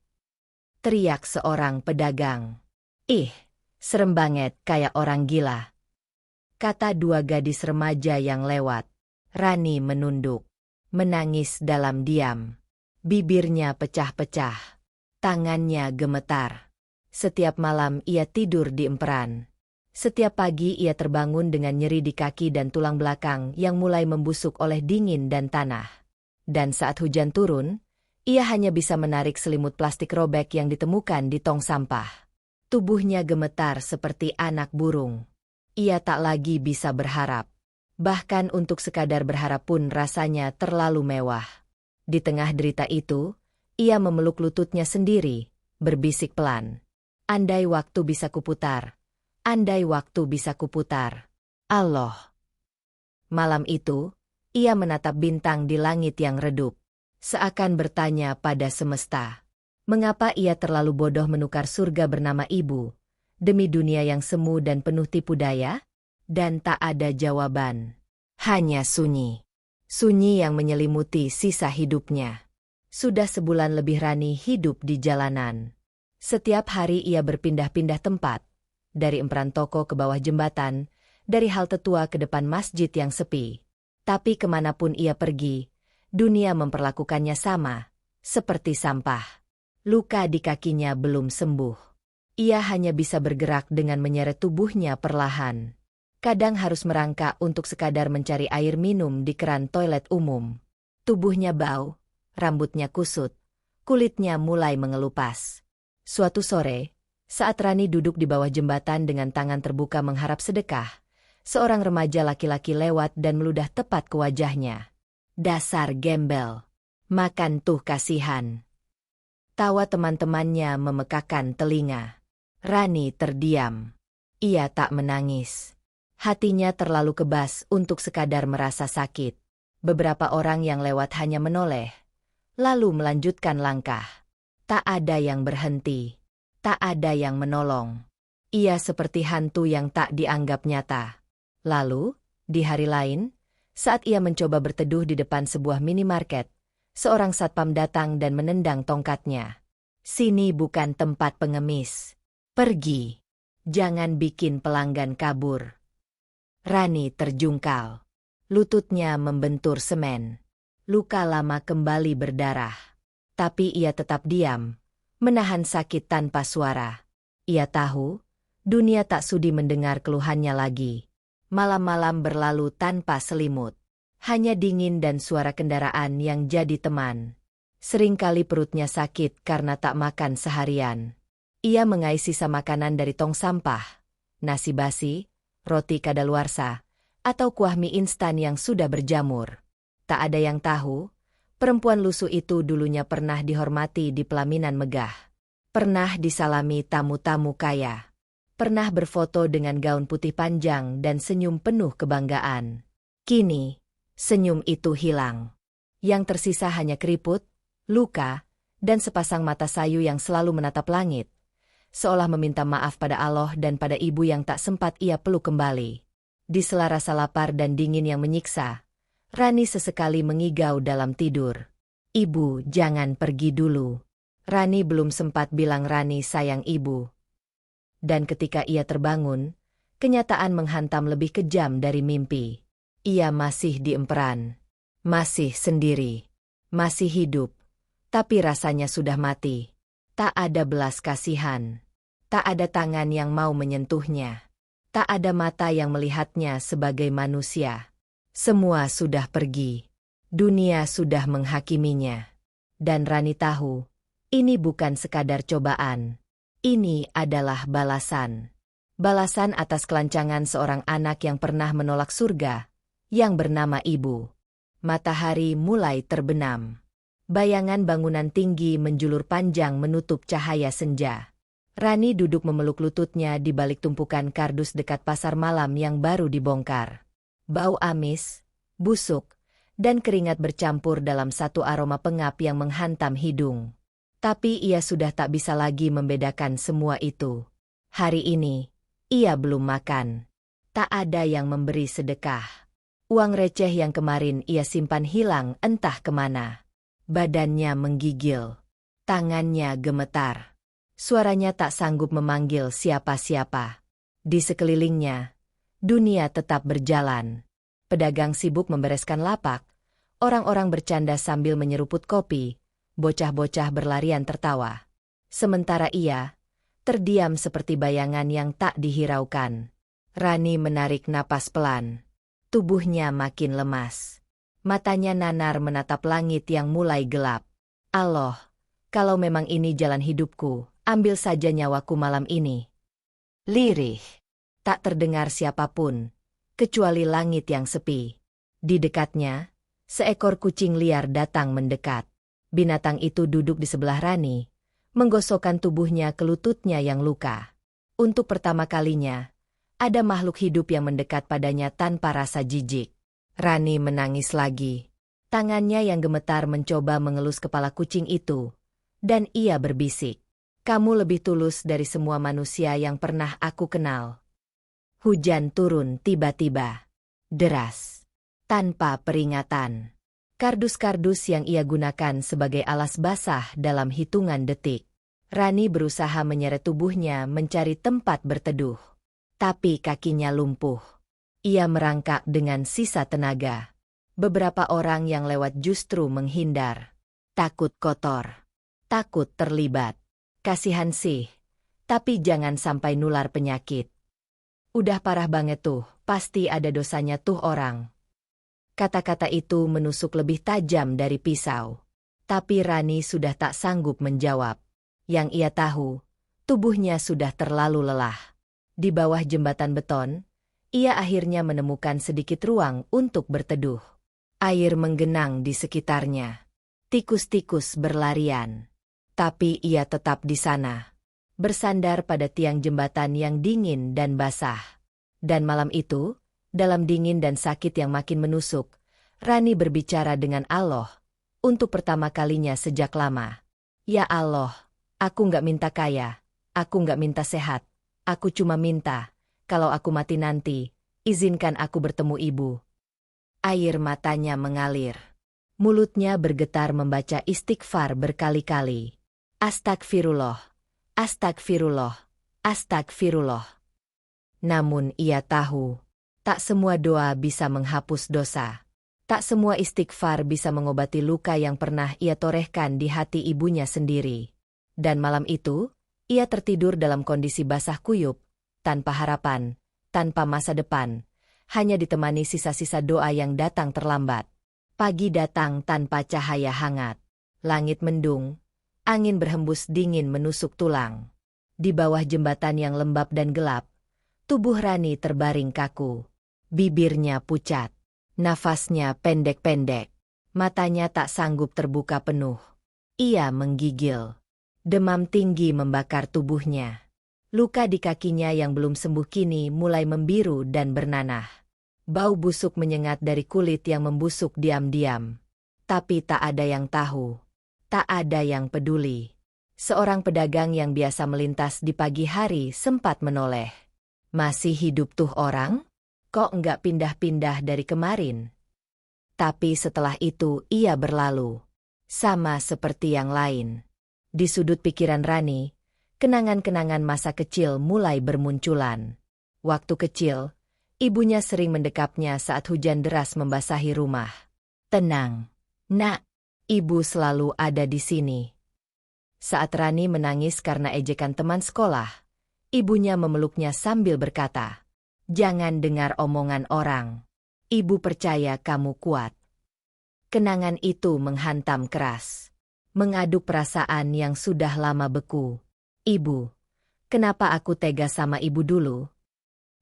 teriak seorang pedagang. "Ih, serem banget kayak orang gila," kata 2 gadis remaja yang lewat. Rani menunduk, menangis dalam diam. Bibirnya pecah-pecah, tangannya gemetar. Setiap malam ia tidur di emperan. Setiap pagi ia terbangun dengan nyeri di kaki dan tulang belakang yang mulai membusuk oleh dingin dan tanah. Dan saat hujan turun, ia hanya bisa menarik selimut plastik robek yang ditemukan di tong sampah. Tubuhnya gemetar seperti anak burung. Ia tak lagi bisa berharap. Bahkan untuk sekadar berharap pun rasanya terlalu mewah. Di tengah derita itu, ia memeluk lututnya sendiri, berbisik pelan. "Andai waktu bisa kuputar. Andai waktu bisa kuputar. Allah." Malam itu, ia menatap bintang di langit yang redup. Seakan bertanya pada semesta, mengapa ia terlalu bodoh menukar surga bernama ibu, demi dunia yang semu dan penuh tipu daya? Dan tak ada jawaban. Hanya sunyi. Sunyi yang menyelimuti sisa hidupnya. Sudah sebulan lebih Rani hidup di jalanan. Setiap hari ia berpindah-pindah tempat. Dari emperan toko ke bawah jembatan, dari halte tua ke depan masjid yang sepi. Tapi kemanapun ia pergi, dunia memperlakukannya sama, seperti sampah. Luka di kakinya belum sembuh. Ia hanya bisa bergerak dengan menyeret tubuhnya perlahan. Kadang harus merangkak untuk sekadar mencari air minum di keran toilet umum. Tubuhnya bau, rambutnya kusut, kulitnya mulai mengelupas. Suatu sore, saat Rani duduk di bawah jembatan dengan tangan terbuka mengharap sedekah, seorang remaja laki-laki lewat dan meludah tepat ke wajahnya. "Dasar gembel. Makan tuh kasihan." Tawa teman-temannya memekakan telinga. Rani terdiam. Ia tak menangis. Hatinya terlalu kebas untuk sekadar merasa sakit. Beberapa orang yang lewat hanya menoleh, lalu melanjutkan langkah. Tak ada yang berhenti. Tak ada yang menolong. Ia seperti hantu yang tak dianggap nyata. Lalu, di hari lain, saat ia mencoba berteduh di depan sebuah minimarket, seorang satpam datang dan menendang tongkatnya. Sini bukan tempat pengemis. Pergi. Jangan bikin pelanggan kabur. Rani terjungkal. Lututnya membentur semen. Luka lama kembali berdarah. Tapi ia tetap diam, menahan sakit tanpa suara. Ia tahu, dunia tak sudi mendengar keluhannya lagi. Malam-malam berlalu tanpa selimut. Hanya dingin dan suara kendaraan yang jadi teman. Seringkali perutnya sakit karena tak makan seharian. Ia mengais sisa makanan dari tong sampah, nasi basi, roti kadaluarsa, atau kuah mie instan yang sudah berjamur. Tak ada yang tahu, perempuan lusuh itu dulunya pernah dihormati di pelaminan megah. Pernah disalami tamu-tamu kaya. Pernah berfoto dengan gaun putih panjang dan senyum penuh kebanggaan. Kini, senyum itu hilang. Yang tersisa hanya keriput, luka, dan sepasang mata sayu yang selalu menatap langit, seolah meminta maaf pada Allah dan pada ibu yang tak sempat ia peluk kembali. Di sela rasa lapar dan dingin yang menyiksa, Rani sesekali mengigau dalam tidur. Ibu, jangan pergi dulu. Rani belum sempat bilang Rani sayang ibu. Dan ketika ia terbangun, kenyataan menghantam lebih kejam dari mimpi. Ia masih di emperan. Masih sendiri. Masih hidup. Tapi rasanya sudah mati. Tak ada belas kasihan. Tak ada tangan yang mau menyentuhnya. Tak ada mata yang melihatnya sebagai manusia. Semua sudah pergi. Dunia sudah menghakiminya. Dan Rani tahu, ini bukan sekadar cobaan. Ini adalah balasan. Balasan atas kelancangan seorang anak yang pernah menolak surga, yang bernama ibu. Matahari mulai terbenam. Bayangan bangunan tinggi menjulur panjang menutup cahaya senja. Rani duduk memeluk lututnya di balik tumpukan kardus dekat pasar malam yang baru dibongkar. Bau amis, busuk, dan keringat bercampur dalam satu aroma pengap yang menghantam hidung. Tapi ia sudah tak bisa lagi membedakan semua itu. Hari ini, ia belum makan. Tak ada yang memberi sedekah. Uang receh yang kemarin ia simpan hilang entah kemana. Badannya menggigil. Tangannya gemetar. Suaranya tak sanggup memanggil siapa-siapa. Di sekelilingnya, dunia tetap berjalan. Pedagang sibuk membereskan lapak. Orang-orang bercanda sambil menyeruput kopi. Bocah-bocah berlarian tertawa. Sementara ia, terdiam seperti bayangan yang tak dihiraukan. Rani menarik napas pelan. Tubuhnya makin lemas. Matanya nanar menatap langit yang mulai gelap. Allah, kalau memang ini jalan hidupku, ambil saja nyawaku malam ini. Lirih. Tak terdengar siapapun, kecuali langit yang sepi. Di dekatnya, seekor kucing liar datang mendekat. Binatang itu duduk di sebelah Rani, menggosokkan tubuhnya ke lututnya yang luka. Untuk pertama kalinya, ada makhluk hidup yang mendekat padanya tanpa rasa jijik. Rani menangis lagi. Tangannya yang gemetar mencoba mengelus kepala kucing itu. Dan ia berbisik, "Kamu lebih tulus dari semua manusia yang pernah aku kenal." Hujan turun tiba-tiba. Deras. Tanpa peringatan. Kardus-kardus yang ia gunakan sebagai alas basah dalam hitungan detik. Rani berusaha menyeret tubuhnya mencari tempat berteduh. Tapi kakinya lumpuh. Ia merangkak dengan sisa tenaga. Beberapa orang yang lewat justru menghindar. Takut kotor. Takut terlibat. Kasihan sih. Tapi jangan sampai nular penyakit. Udah parah banget tuh, pasti ada dosanya tuh orang. Kata-kata itu menusuk lebih tajam dari pisau. Tapi Rani sudah tak sanggup menjawab. Yang ia tahu, tubuhnya sudah terlalu lelah. Di bawah jembatan beton, ia akhirnya menemukan sedikit ruang untuk berteduh. Air menggenang di sekitarnya. Tikus-tikus berlarian. Tapi ia tetap di sana. bersandar pada tiang jembatan yang dingin dan basah. Dan malam itu, dalam dingin dan sakit yang makin menusuk, Rani berbicara dengan Allah, untuk pertama kalinya sejak lama. Ya Allah, aku nggak minta kaya, aku nggak minta sehat, aku cuma minta, kalau aku mati nanti, izinkan aku bertemu ibu. Air matanya mengalir. Mulutnya bergetar membaca istighfar berkali-kali. Astagfirullah, astagfirullah, astagfirullah. Namun ia tahu, tak semua doa bisa menghapus dosa. Tak semua istighfar bisa mengobati luka yang pernah ia torehkan di hati ibunya sendiri. Dan malam itu, ia tertidur dalam kondisi basah kuyup, tanpa harapan, tanpa masa depan, hanya ditemani sisa-sisa doa yang datang terlambat. Pagi datang tanpa cahaya hangat. Langit mendung, angin berhembus dingin menusuk tulang. Di bawah jembatan yang lembab dan gelap, tubuh Rani terbaring kaku. Bibirnya pucat, nafasnya pendek-pendek, matanya tak sanggup terbuka penuh. Ia menggigil. Demam tinggi membakar tubuhnya. Luka di kakinya yang belum sembuh kini mulai membiru dan bernanah. Bau busuk menyengat dari kulit yang membusuk diam-diam. Tapi tak ada yang tahu. Tak ada yang peduli. Seorang pedagang yang biasa melintas di pagi hari sempat menoleh. Masih hidup tuh orang? Kok enggak pindah-pindah dari kemarin? Tapi setelah itu ia berlalu. Sama seperti yang lain. Di sudut pikiran Rani, kenangan-kenangan masa kecil mulai bermunculan. Waktu kecil, ibunya sering mendekapnya saat hujan deras membasahi rumah. Tenang, nak, ibu selalu ada di sini. Saat Rani menangis karena ejekan teman sekolah, ibunya memeluknya sambil berkata, "Jangan dengar omongan orang. Ibu percaya kamu kuat." Kenangan itu menghantam keras, mengaduk perasaan yang sudah lama beku. "Ibu, kenapa aku tega sama ibu dulu?"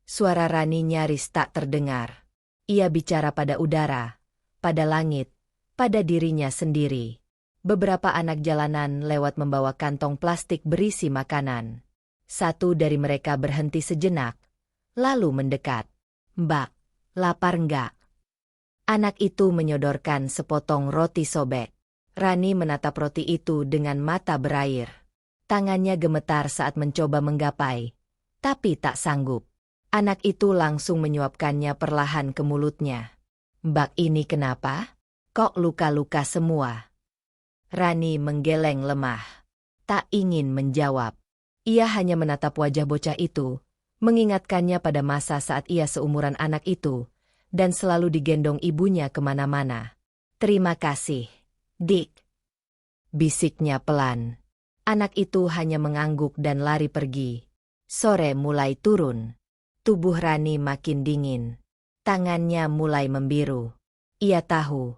Suara Rani nyaris tak terdengar. Ia bicara pada udara, pada langit, pada dirinya sendiri. Beberapa anak jalanan lewat membawa kantong plastik berisi makanan. Satu dari mereka berhenti sejenak, lalu mendekat. "Mbak, lapar enggak?" Anak itu menyodorkan sepotong roti sobek. Rani menatap roti itu dengan mata berair. Tangannya gemetar saat mencoba menggapai, tapi tak sanggup. Anak itu langsung menyuapkannya perlahan ke mulutnya. "Mbak, ini kenapa? Kok luka-luka semua?" Rani menggeleng lemah. Tak ingin menjawab. Ia hanya menatap wajah bocah itu, mengingatkannya pada masa saat ia seumuran anak itu, dan selalu digendong ibunya kemana-mana. "Terima kasih, Dik," bisiknya pelan. Anak itu hanya mengangguk dan lari pergi. Sore mulai turun. Tubuh Rani makin dingin. Tangannya mulai membiru. Ia tahu,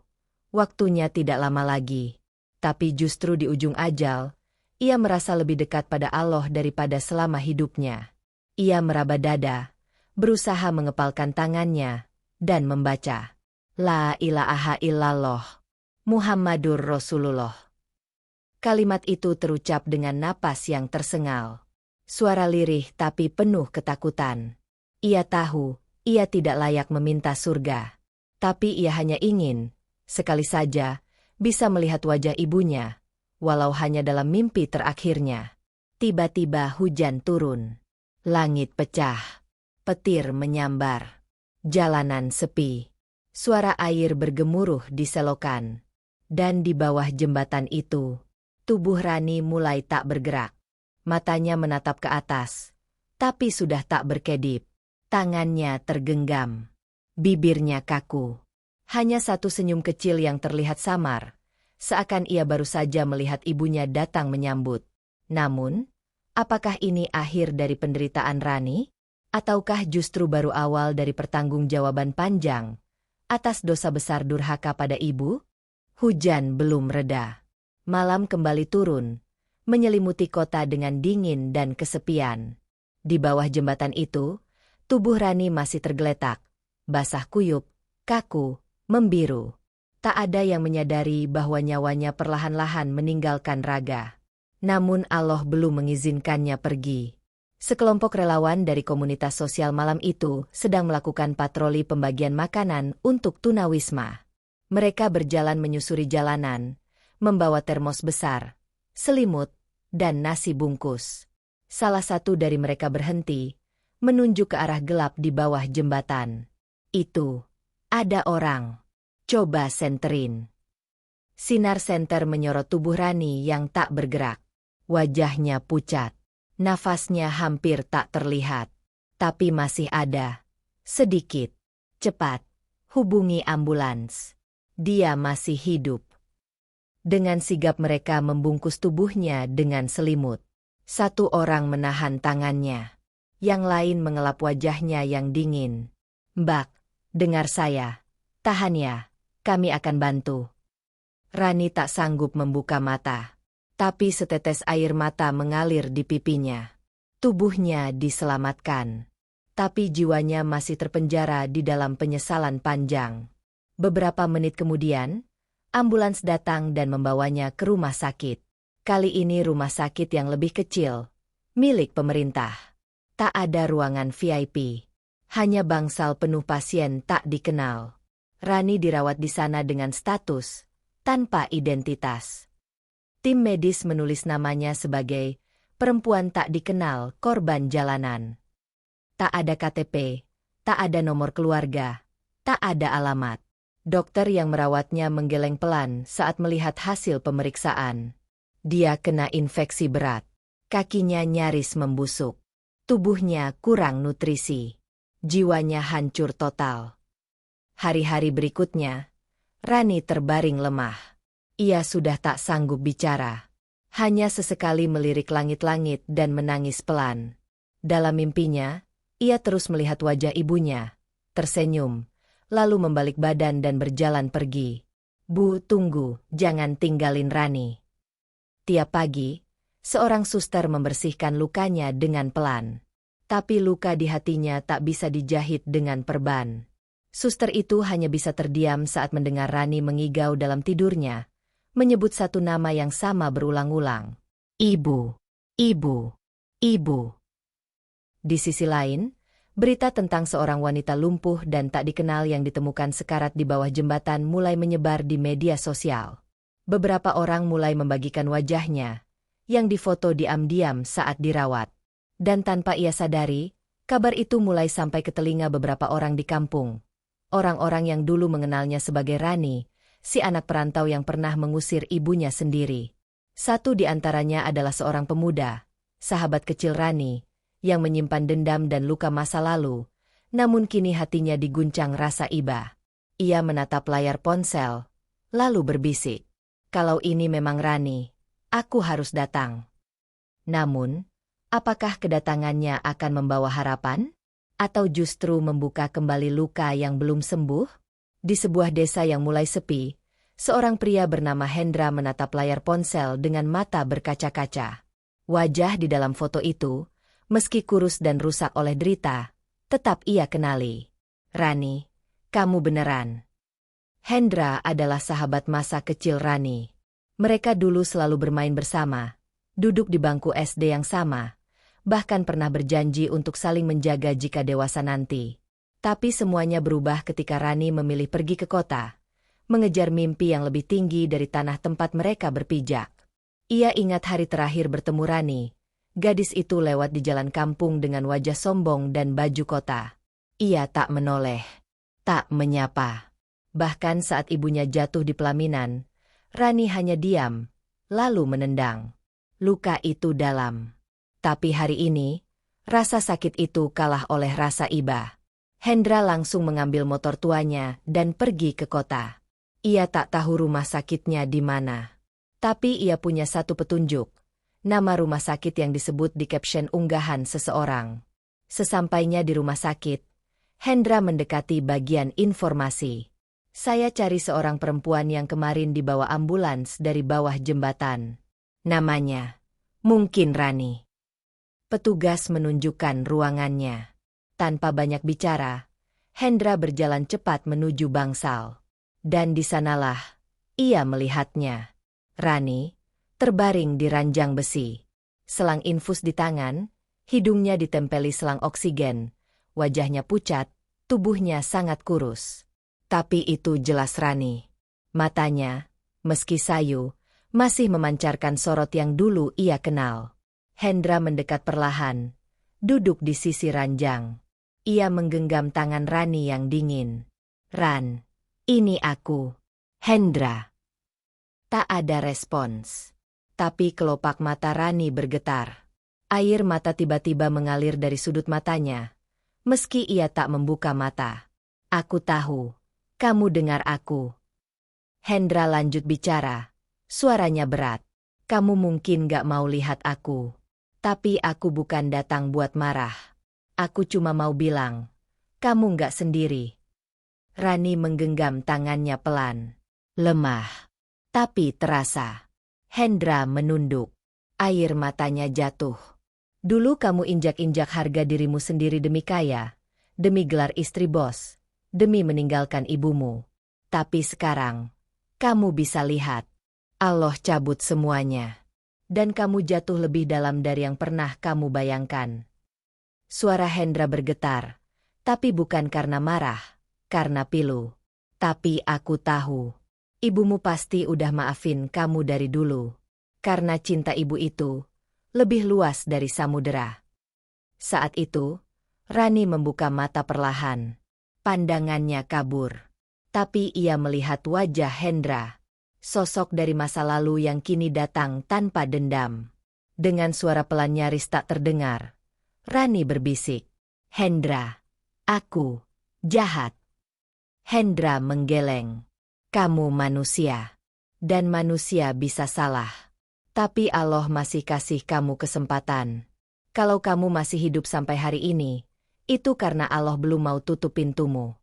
waktunya tidak lama lagi. Tapi justru di ujung ajal, ia merasa lebih dekat pada Allah daripada selama hidupnya. Ia meraba dada, berusaha mengepalkan tangannya, dan membaca, "La ilaha illallah, Muhammadur Rasulullah." Kalimat itu terucap dengan napas yang tersengal. Suara lirih tapi penuh ketakutan. Ia tahu, ia tidak layak meminta surga. Tapi ia hanya ingin, sekali saja, bisa melihat wajah ibunya, walau hanya dalam mimpi terakhirnya. Tiba-tiba hujan turun. Langit pecah. Petir menyambar. Jalanan sepi. Suara air bergemuruh di selokan. Dan di bawah jembatan itu, tubuh Rani mulai tak bergerak. Matanya menatap ke atas, tapi sudah tak berkedip. Tangannya tergenggam. Bibirnya kaku. Hanya satu senyum kecil yang terlihat samar, seakan ia baru saja melihat ibunya datang menyambut. Namun, apakah ini akhir dari penderitaan Rani? Ataukah justru baru awal dari pertanggungjawaban panjang atas dosa besar durhaka pada ibu? Hujan belum reda. Malam kembali turun, menyelimuti kota dengan dingin dan kesepian. Di bawah jembatan itu, tubuh Rani masih tergeletak, basah kuyup, kaku, membiru. Tak ada yang menyadari bahwa nyawanya perlahan-lahan meninggalkan raga. Namun Allah belum mengizinkannya pergi. Sekelompok relawan dari komunitas sosial malam itu sedang melakukan patroli pembagian makanan untuk tunawisma. Mereka berjalan menyusuri jalanan, membawa termos besar, selimut, dan nasi bungkus. Salah satu dari mereka berhenti, menunjuk ke arah gelap di bawah jembatan. Itu, ada orang. Coba senterin. Sinar senter menyorot tubuh Rani yang tak bergerak. Wajahnya pucat. Nafasnya hampir tak terlihat. Tapi masih ada. Sedikit. Cepat. Hubungi ambulans. Dia masih hidup. Dengan sigap mereka membungkus tubuhnya dengan selimut. Satu orang menahan tangannya. Yang lain mengelap wajahnya yang dingin. Mbak, dengar saya. Tahan ya, kami akan bantu. Rani tak sanggup membuka mata. Tapi setetes air mata mengalir di pipinya. Tubuhnya diselamatkan. Tapi jiwanya masih terpenjara di dalam penyesalan panjang. Beberapa menit kemudian, ambulans datang dan membawanya ke rumah sakit. Kali ini rumah sakit yang lebih kecil, milik pemerintah. Tak ada ruangan VIP. Hanya bangsal penuh pasien tak dikenal. Rani dirawat di sana dengan status, tanpa identitas. Tim medis menulis namanya sebagai perempuan tak dikenal korban jalanan. Tak ada KTP, tak ada nomor keluarga, tak ada alamat. Dokter yang merawatnya menggeleng pelan saat melihat hasil pemeriksaan. Dia kena infeksi berat. Kakinya nyaris membusuk. Tubuhnya kurang nutrisi. Jiwanya hancur total. Hari-hari berikutnya, Rani terbaring lemah. Ia sudah tak sanggup bicara. Hanya sesekali melirik langit-langit dan menangis pelan. Dalam mimpinya, ia terus melihat wajah ibunya, tersenyum, lalu membalik badan dan berjalan pergi. Bu, tunggu, jangan tinggalin Rani. Tiap pagi, seorang suster membersihkan lukanya dengan pelan. Tapi luka di hatinya tak bisa dijahit dengan perban. Suster itu hanya bisa terdiam saat mendengar Rani mengigau dalam tidurnya, menyebut satu nama yang sama berulang-ulang. Ibu, ibu, ibu. Di sisi lain, berita tentang seorang wanita lumpuh dan tak dikenal yang ditemukan sekarat di bawah jembatan mulai menyebar di media sosial. Beberapa orang mulai membagikan wajahnya, yang difoto diam-diam saat dirawat. Dan tanpa ia sadari, kabar itu mulai sampai ke telinga beberapa orang di kampung. Orang-orang yang dulu mengenalnya sebagai Rani, si anak perantau yang pernah mengusir ibunya sendiri. Satu di antaranya adalah seorang pemuda, sahabat kecil Rani, yang menyimpan dendam dan luka masa lalu, namun kini hatinya diguncang rasa iba. Ia menatap layar ponsel, lalu berbisik, "Kalau ini memang Rani, aku harus datang." Namun, apakah kedatangannya akan membawa harapan? Atau justru membuka kembali luka yang belum sembuh? Di sebuah desa yang mulai sepi, seorang pria bernama Hendra menatap layar ponsel dengan mata berkaca-kaca. Wajah di dalam foto itu, meski kurus dan rusak oleh derita, tetap ia kenali. Rani, kamu beneran. Hendra adalah sahabat masa kecil Rani. Mereka dulu selalu bermain bersama, duduk di bangku SD yang sama, bahkan pernah berjanji untuk saling menjaga jika dewasa nanti. Tapi semuanya berubah ketika Rani memilih pergi ke kota, mengejar mimpi yang lebih tinggi dari tanah tempat mereka berpijak. Ia ingat hari terakhir bertemu Rani. Gadis itu lewat di jalan kampung dengan wajah sombong dan baju kota. Ia tak menoleh, tak menyapa. Bahkan saat ibunya jatuh di pelaminan, Rani hanya diam, lalu menendang. Luka itu dalam. Tapi hari ini, rasa sakit itu kalah oleh rasa iba. Hendra langsung mengambil motor tuanya dan pergi ke kota. Ia tak tahu rumah sakitnya di mana. Tapi ia punya satu petunjuk. Nama rumah sakit yang disebut di caption unggahan seseorang. Sesampainya di rumah sakit, Hendra mendekati bagian informasi. "Saya cari seorang perempuan yang kemarin dibawa ambulans dari bawah jembatan. Namanya, mungkin Rani." Petugas menunjukkan ruangannya. Tanpa banyak bicara, Hendra berjalan cepat menuju bangsal. Dan di sanalah, ia melihatnya. Rani, terbaring di ranjang besi. Selang infus di tangan, hidungnya ditempeli selang oksigen, wajahnya pucat, tubuhnya sangat kurus. Tapi itu jelas Rani. Matanya, meski sayu, masih memancarkan sorot yang dulu ia kenal. Hendra mendekat perlahan, duduk di sisi ranjang. Ia menggenggam tangan Rani yang dingin. "Ran, ini aku, Hendra." Tak ada respons. Tapi kelopak mata Rani bergetar. Air mata tiba-tiba mengalir dari sudut matanya. Meski ia tak membuka mata. "Aku tahu. Kamu dengar aku." Hendra lanjut bicara. Suaranya berat. "Kamu mungkin gak mau lihat aku. Tapi aku bukan datang buat marah. Aku cuma mau bilang, kamu gak sendiri." Rani menggenggam tangannya pelan. Lemah. Tapi terasa. Hendra menunduk. Air matanya jatuh. "Dulu kamu injak-injak harga dirimu sendiri demi kaya, demi gelar istri bos, demi meninggalkan ibumu. Tapi sekarang, kamu bisa lihat. Allah cabut semuanya. Dan kamu jatuh lebih dalam dari yang pernah kamu bayangkan." Suara Hendra bergetar. Tapi bukan karena marah, karena pilu. "Tapi aku tahu. Ibumu pasti udah maafin kamu dari dulu. Karena cinta ibu itu lebih luas dari samudera." Saat itu, Rani membuka mata perlahan. Pandangannya kabur. Tapi ia melihat wajah Hendra. Sosok dari masa lalu yang kini datang tanpa dendam. Dengan suara pelan nyaris tak terdengar, Rani berbisik, "Hendra, aku jahat." Hendra menggeleng. "Kamu manusia. Dan manusia bisa salah. Tapi Allah masih kasih kamu kesempatan. Kalau kamu masih hidup sampai hari ini, itu karena Allah belum mau tutup pintumu."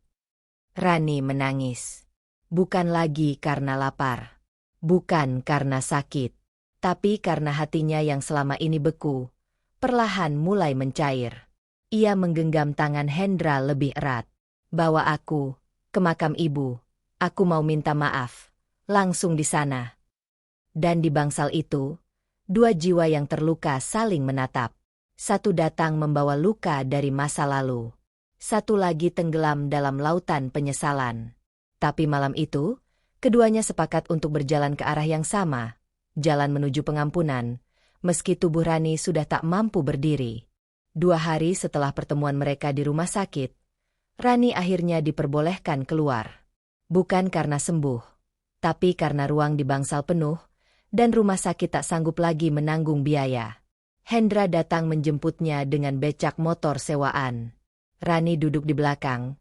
Rani menangis. Bukan lagi karena lapar. Bukan karena sakit. Tapi karena hatinya yang selama ini beku, perlahan mulai mencair. Ia menggenggam tangan Hendra lebih erat. "Bawa aku ke makam ibu. Aku mau minta maaf. Langsung di sana." Dan di bangsal itu, dua jiwa yang terluka saling menatap. Satu datang membawa luka dari masa lalu. Satu lagi tenggelam dalam lautan penyesalan. Tapi malam itu, keduanya sepakat untuk berjalan ke arah yang sama. Jalan menuju pengampunan, meski tubuh Rani sudah tak mampu berdiri. 2 hari setelah pertemuan mereka di rumah sakit, Rani akhirnya diperbolehkan keluar. Bukan karena sembuh, tapi karena ruang di bangsal penuh, dan rumah sakit tak sanggup lagi menanggung biaya. Hendra datang menjemputnya dengan becak motor sewaan. Rani duduk di belakang,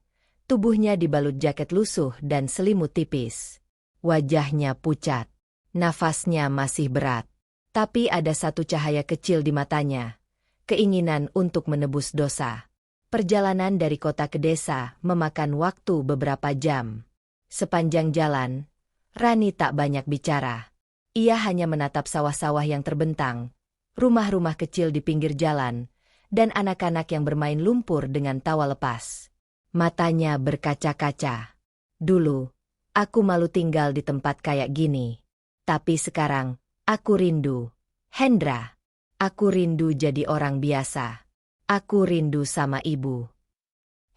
tubuhnya dibalut jaket lusuh dan selimut tipis. Wajahnya pucat, nafasnya masih berat. Tapi ada satu cahaya kecil di matanya, keinginan untuk menebus dosa. Perjalanan dari kota ke desa memakan waktu beberapa jam. Sepanjang jalan, Rani tak banyak bicara. Ia hanya menatap sawah-sawah yang terbentang, rumah-rumah kecil di pinggir jalan, dan anak-anak yang bermain lumpur dengan tawa lepas. Matanya berkaca-kaca. "Dulu, aku malu tinggal di tempat kayak gini. Tapi sekarang, aku rindu. Hendra, aku rindu jadi orang biasa. Aku rindu sama ibu."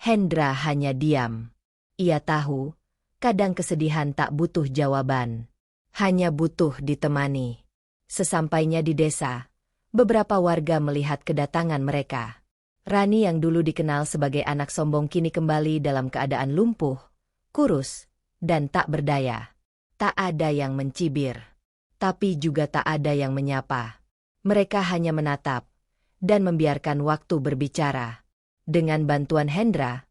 Hendra hanya diam. Ia tahu, kadang kesedihan tak butuh jawaban. Hanya butuh ditemani. Sesampainya di desa, beberapa warga melihat kedatangan mereka. Rani yang dulu dikenal sebagai anak sombong kini kembali dalam keadaan lumpuh, kurus, dan tak berdaya. Tak ada yang mencibir. Tapi juga tak ada yang menyapa. Mereka hanya menatap dan membiarkan waktu berbicara. Dengan bantuan Hendra,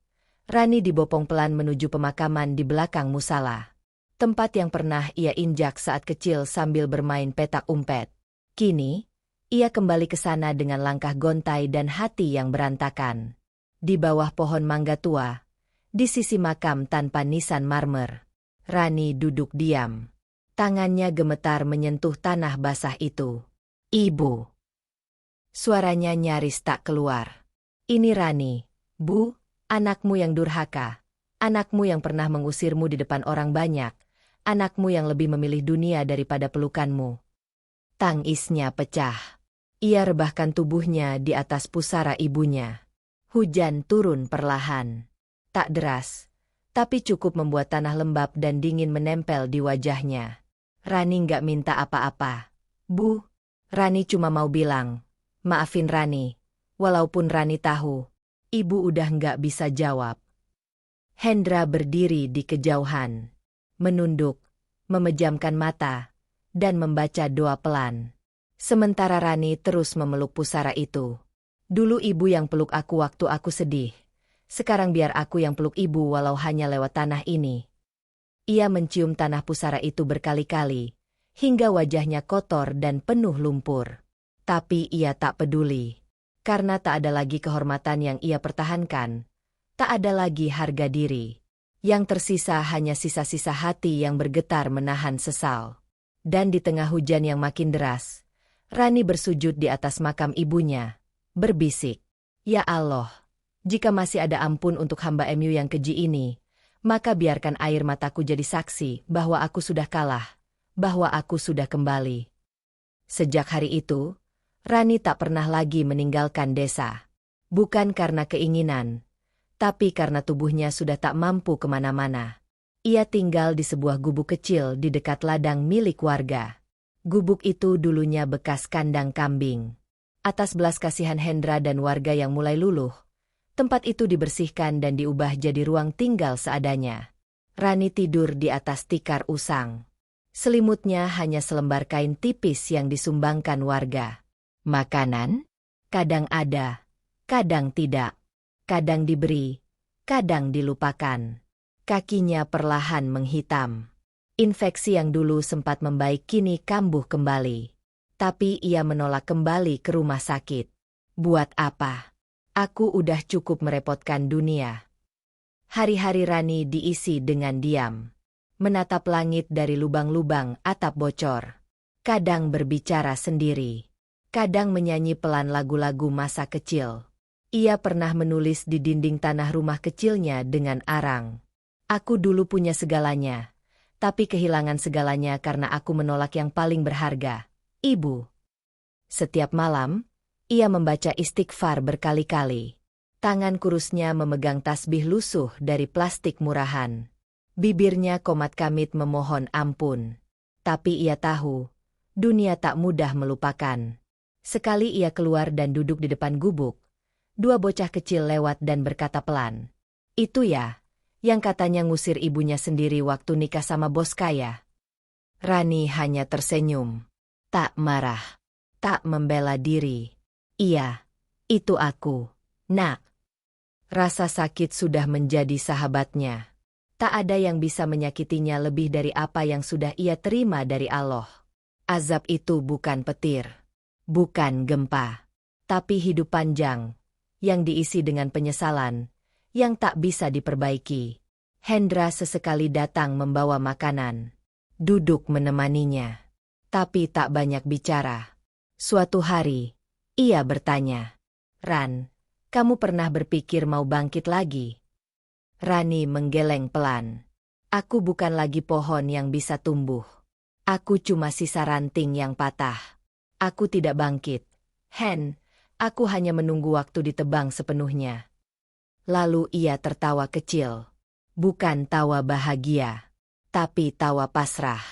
Rani dibopong pelan menuju pemakaman di belakang musala. Tempat yang pernah ia injak saat kecil sambil bermain petak umpet. Kini, ia kembali ke sana dengan langkah gontai dan hati yang berantakan. Di bawah pohon mangga tua, di sisi makam tanpa nisan marmer, Rani duduk diam. Tangannya gemetar menyentuh tanah basah itu. "Ibu." Suaranya nyaris tak keluar. "Ini Rani, Bu, anakmu yang durhaka. Anakmu yang pernah mengusirmu di depan orang banyak. Anakmu yang lebih memilih dunia daripada pelukanmu." Tangisnya pecah. Ia rebahkan tubuhnya di atas pusara ibunya. Hujan turun perlahan. Tak deras, tapi cukup membuat tanah lembab dan dingin menempel di wajahnya. Rani nggak minta apa-apa. Bu, Rani cuma mau bilang, maafin Rani. Walaupun Rani tahu, ibu udah nggak bisa jawab. Hendra berdiri di kejauhan, menunduk, memejamkan mata, dan membaca doa pelan. Sementara Rani terus memeluk pusara itu. Dulu ibu yang peluk aku waktu aku sedih. Sekarang biar aku yang peluk ibu walau hanya lewat tanah ini. Ia mencium tanah pusara itu berkali-kali, hingga wajahnya kotor dan penuh lumpur. Tapi ia tak peduli. Karena tak ada lagi kehormatan yang ia pertahankan. Tak ada lagi harga diri. Yang tersisa hanya sisa-sisa hati yang bergetar menahan sesal. Dan di tengah hujan yang makin deras, Rani bersujud di atas makam ibunya, berbisik, "Ya Allah, jika masih ada ampun untuk hamba MU yang keji ini, maka biarkan air mataku jadi saksi bahwa aku sudah kalah, bahwa aku sudah kembali." Sejak hari itu, Rani tak pernah lagi meninggalkan desa. Bukan karena keinginan, tapi karena tubuhnya sudah tak mampu kemana-mana. Ia tinggal di sebuah gubuk kecil di dekat ladang milik warga. Gubuk itu dulunya bekas kandang kambing. Atas belas kasihan Hendra dan warga yang mulai luluh, tempat itu dibersihkan dan diubah jadi ruang tinggal seadanya. Rani tidur di atas tikar usang. Selimutnya hanya selembar kain tipis yang disumbangkan warga. Makanan? Kadang ada, kadang tidak. Kadang diberi, kadang dilupakan. Kakinya perlahan menghitam. Infeksi yang dulu sempat membaik kini kambuh kembali. Tapi ia menolak kembali ke rumah sakit. Buat apa? Aku udah cukup merepotkan dunia. Hari-hari Rani diisi dengan diam. Menatap langit dari lubang-lubang atap bocor. Kadang berbicara sendiri. Kadang menyanyi pelan lagu-lagu masa kecil. Ia pernah menulis di dinding tanah rumah kecilnya dengan arang. "Aku dulu punya segalanya, tapi kehilangan segalanya karena aku menolak yang paling berharga, Ibu." Setiap malam, ia membaca istighfar berkali-kali. Tangan kurusnya memegang tasbih lusuh dari plastik murahan. Bibirnya komat-kamit memohon ampun. Tapi ia tahu, dunia tak mudah melupakan. Sekali ia keluar dan duduk di depan gubuk. Dua bocah kecil lewat dan berkata pelan, "Itu ya, yang katanya ngusir ibunya sendiri waktu nikah sama bos kaya." Rani hanya tersenyum. Tak marah. Tak membela diri. "Iya, itu aku, Nak." Rasa sakit sudah menjadi sahabatnya. Tak ada yang bisa menyakitinya lebih dari apa yang sudah ia terima dari Allah. Azab itu bukan petir. Bukan gempa, tapi hidup panjang, yang diisi dengan penyesalan, yang tak bisa diperbaiki. Hendra sesekali datang membawa makanan. Duduk menemaninya, tapi tak banyak bicara. Suatu hari, ia bertanya, "Ran, kamu pernah berpikir mau bangkit lagi?" Rani menggeleng pelan. "Aku bukan lagi pohon yang bisa tumbuh. Aku cuma sisa ranting yang patah. Aku tidak bangkit, Hen. Aku hanya menunggu waktu ditebang sepenuhnya." Lalu ia tertawa kecil. Bukan tawa bahagia, tapi tawa pasrah.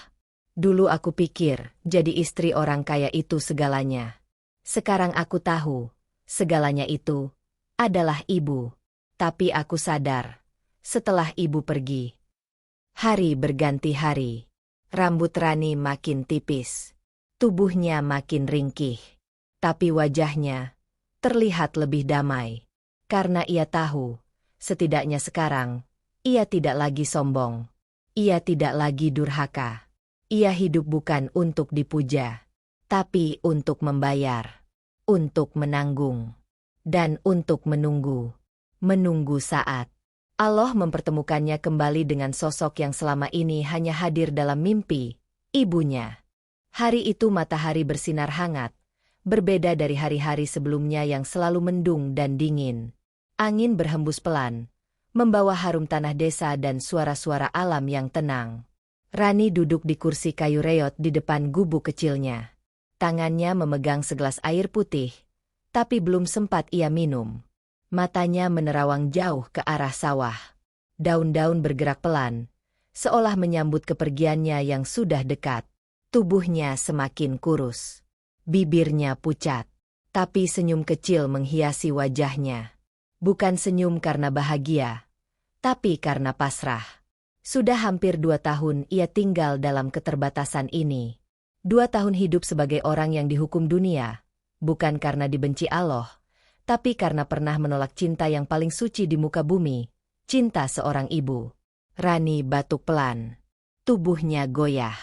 "Dulu aku pikir, jadi istri orang kaya itu segalanya. Sekarang aku tahu, segalanya itu adalah ibu. Tapi aku sadar, setelah ibu pergi." Hari berganti hari. Rambut Rani makin tipis. Tubuhnya makin ringkih. Tapi wajahnya terlihat lebih damai. Karena ia tahu, setidaknya sekarang, ia tidak lagi sombong. Ia tidak lagi durhaka. Ia hidup bukan untuk dipuja, tapi untuk membayar. Untuk menanggung. Dan untuk menunggu. Menunggu saat Allah mempertemukannya kembali dengan sosok yang selama ini hanya hadir dalam mimpi, ibunya. Hari itu matahari bersinar hangat, berbeda dari hari-hari sebelumnya yang selalu mendung dan dingin. Angin berhembus pelan, membawa harum tanah desa dan suara-suara alam yang tenang. Rani duduk di kursi kayu reot di depan gubuk kecilnya. Tangannya memegang segelas air putih, tapi belum sempat ia minum. Matanya menerawang jauh ke arah sawah. Daun-daun bergerak pelan, seolah menyambut kepergiannya yang sudah dekat. Tubuhnya semakin kurus. Bibirnya pucat, tapi senyum kecil menghiasi wajahnya. Bukan senyum karena bahagia, tapi karena pasrah. Sudah hampir 2 tahun ia tinggal dalam keterbatasan ini. 2 tahun hidup sebagai orang yang dihukum dunia, bukan karena dibenci Allah, tapi karena pernah menolak cinta yang paling suci di muka bumi, cinta seorang ibu. Rani batuk pelan. Tubuhnya goyah.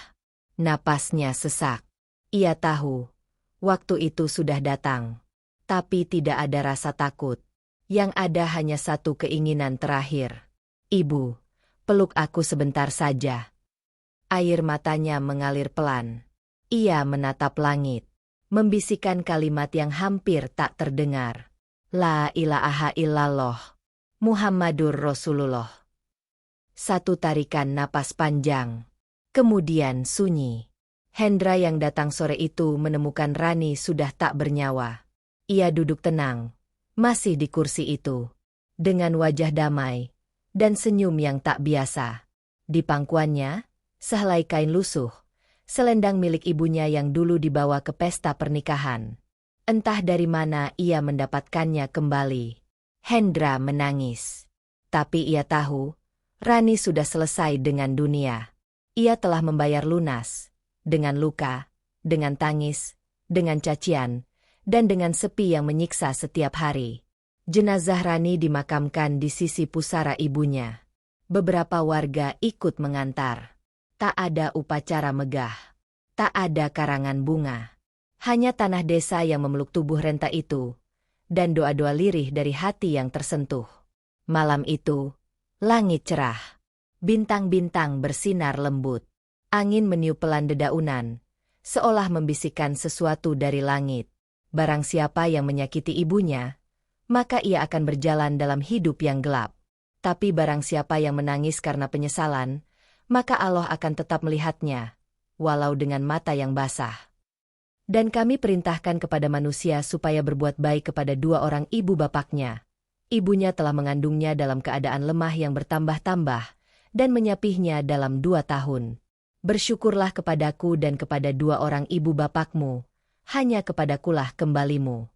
Napasnya sesak. Ia tahu, waktu itu sudah datang. Tapi tidak ada rasa takut. Yang ada hanya satu keinginan terakhir. Ibu, peluk aku sebentar saja. Air matanya mengalir pelan. Ia menatap langit, membisikkan kalimat yang hampir tak terdengar. La ilaha illallah, Muhammadur Rasulullah. Satu tarikan napas panjang, kemudian sunyi. Hendra yang datang sore itu menemukan Rani sudah tak bernyawa. Ia duduk tenang, masih di kursi itu, dengan wajah damai dan senyum yang tak biasa. Di pangkuannya, sehelai kain lusuh, selendang milik ibunya yang dulu dibawa ke pesta pernikahan. Entah dari mana ia mendapatkannya kembali. Hendra menangis. Tapi ia tahu, Rani sudah selesai dengan dunia. Ia telah membayar lunas, dengan luka, dengan tangis, dengan cacian, dan dengan sepi yang menyiksa setiap hari. Jenazah Rani dimakamkan di sisi pusara ibunya. Beberapa warga ikut mengantar. Tak ada upacara megah. Tak ada karangan bunga. Hanya tanah desa yang memeluk tubuh renta itu, dan doa-doa lirih dari hati yang tersentuh. Malam itu, langit cerah. Bintang-bintang bersinar lembut. Angin meniup pelan dedaunan, seolah membisikkan sesuatu dari langit. Barang siapa yang menyakiti ibunya, maka ia akan berjalan dalam hidup yang gelap. Tapi barang siapa yang menangis karena penyesalan, maka Allah akan tetap melihatnya, walau dengan mata yang basah. Dan kami perintahkan kepada manusia supaya berbuat baik kepada 2 orang ibu bapaknya. Ibunya telah mengandungnya dalam keadaan lemah yang bertambah-tambah, dan menyapihnya dalam 2 tahun. Bersyukurlah kepadaku dan kepada 2 orang ibu bapakmu, hanya kepadakulah kembalimu.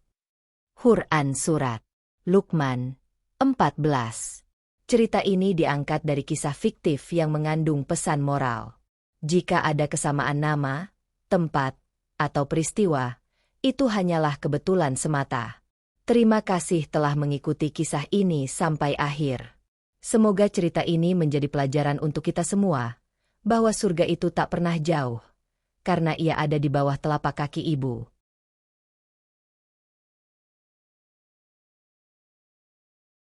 Quran Surat Luqman 14. Cerita ini diangkat dari kisah fiktif yang mengandung pesan moral. Jika ada kesamaan nama, tempat, atau peristiwa, itu hanyalah kebetulan semata. Terima kasih telah mengikuti kisah ini sampai akhir. Semoga cerita ini menjadi pelajaran untuk kita semua, bahwa surga itu tak pernah jauh, karena ia ada di bawah telapak kaki ibu.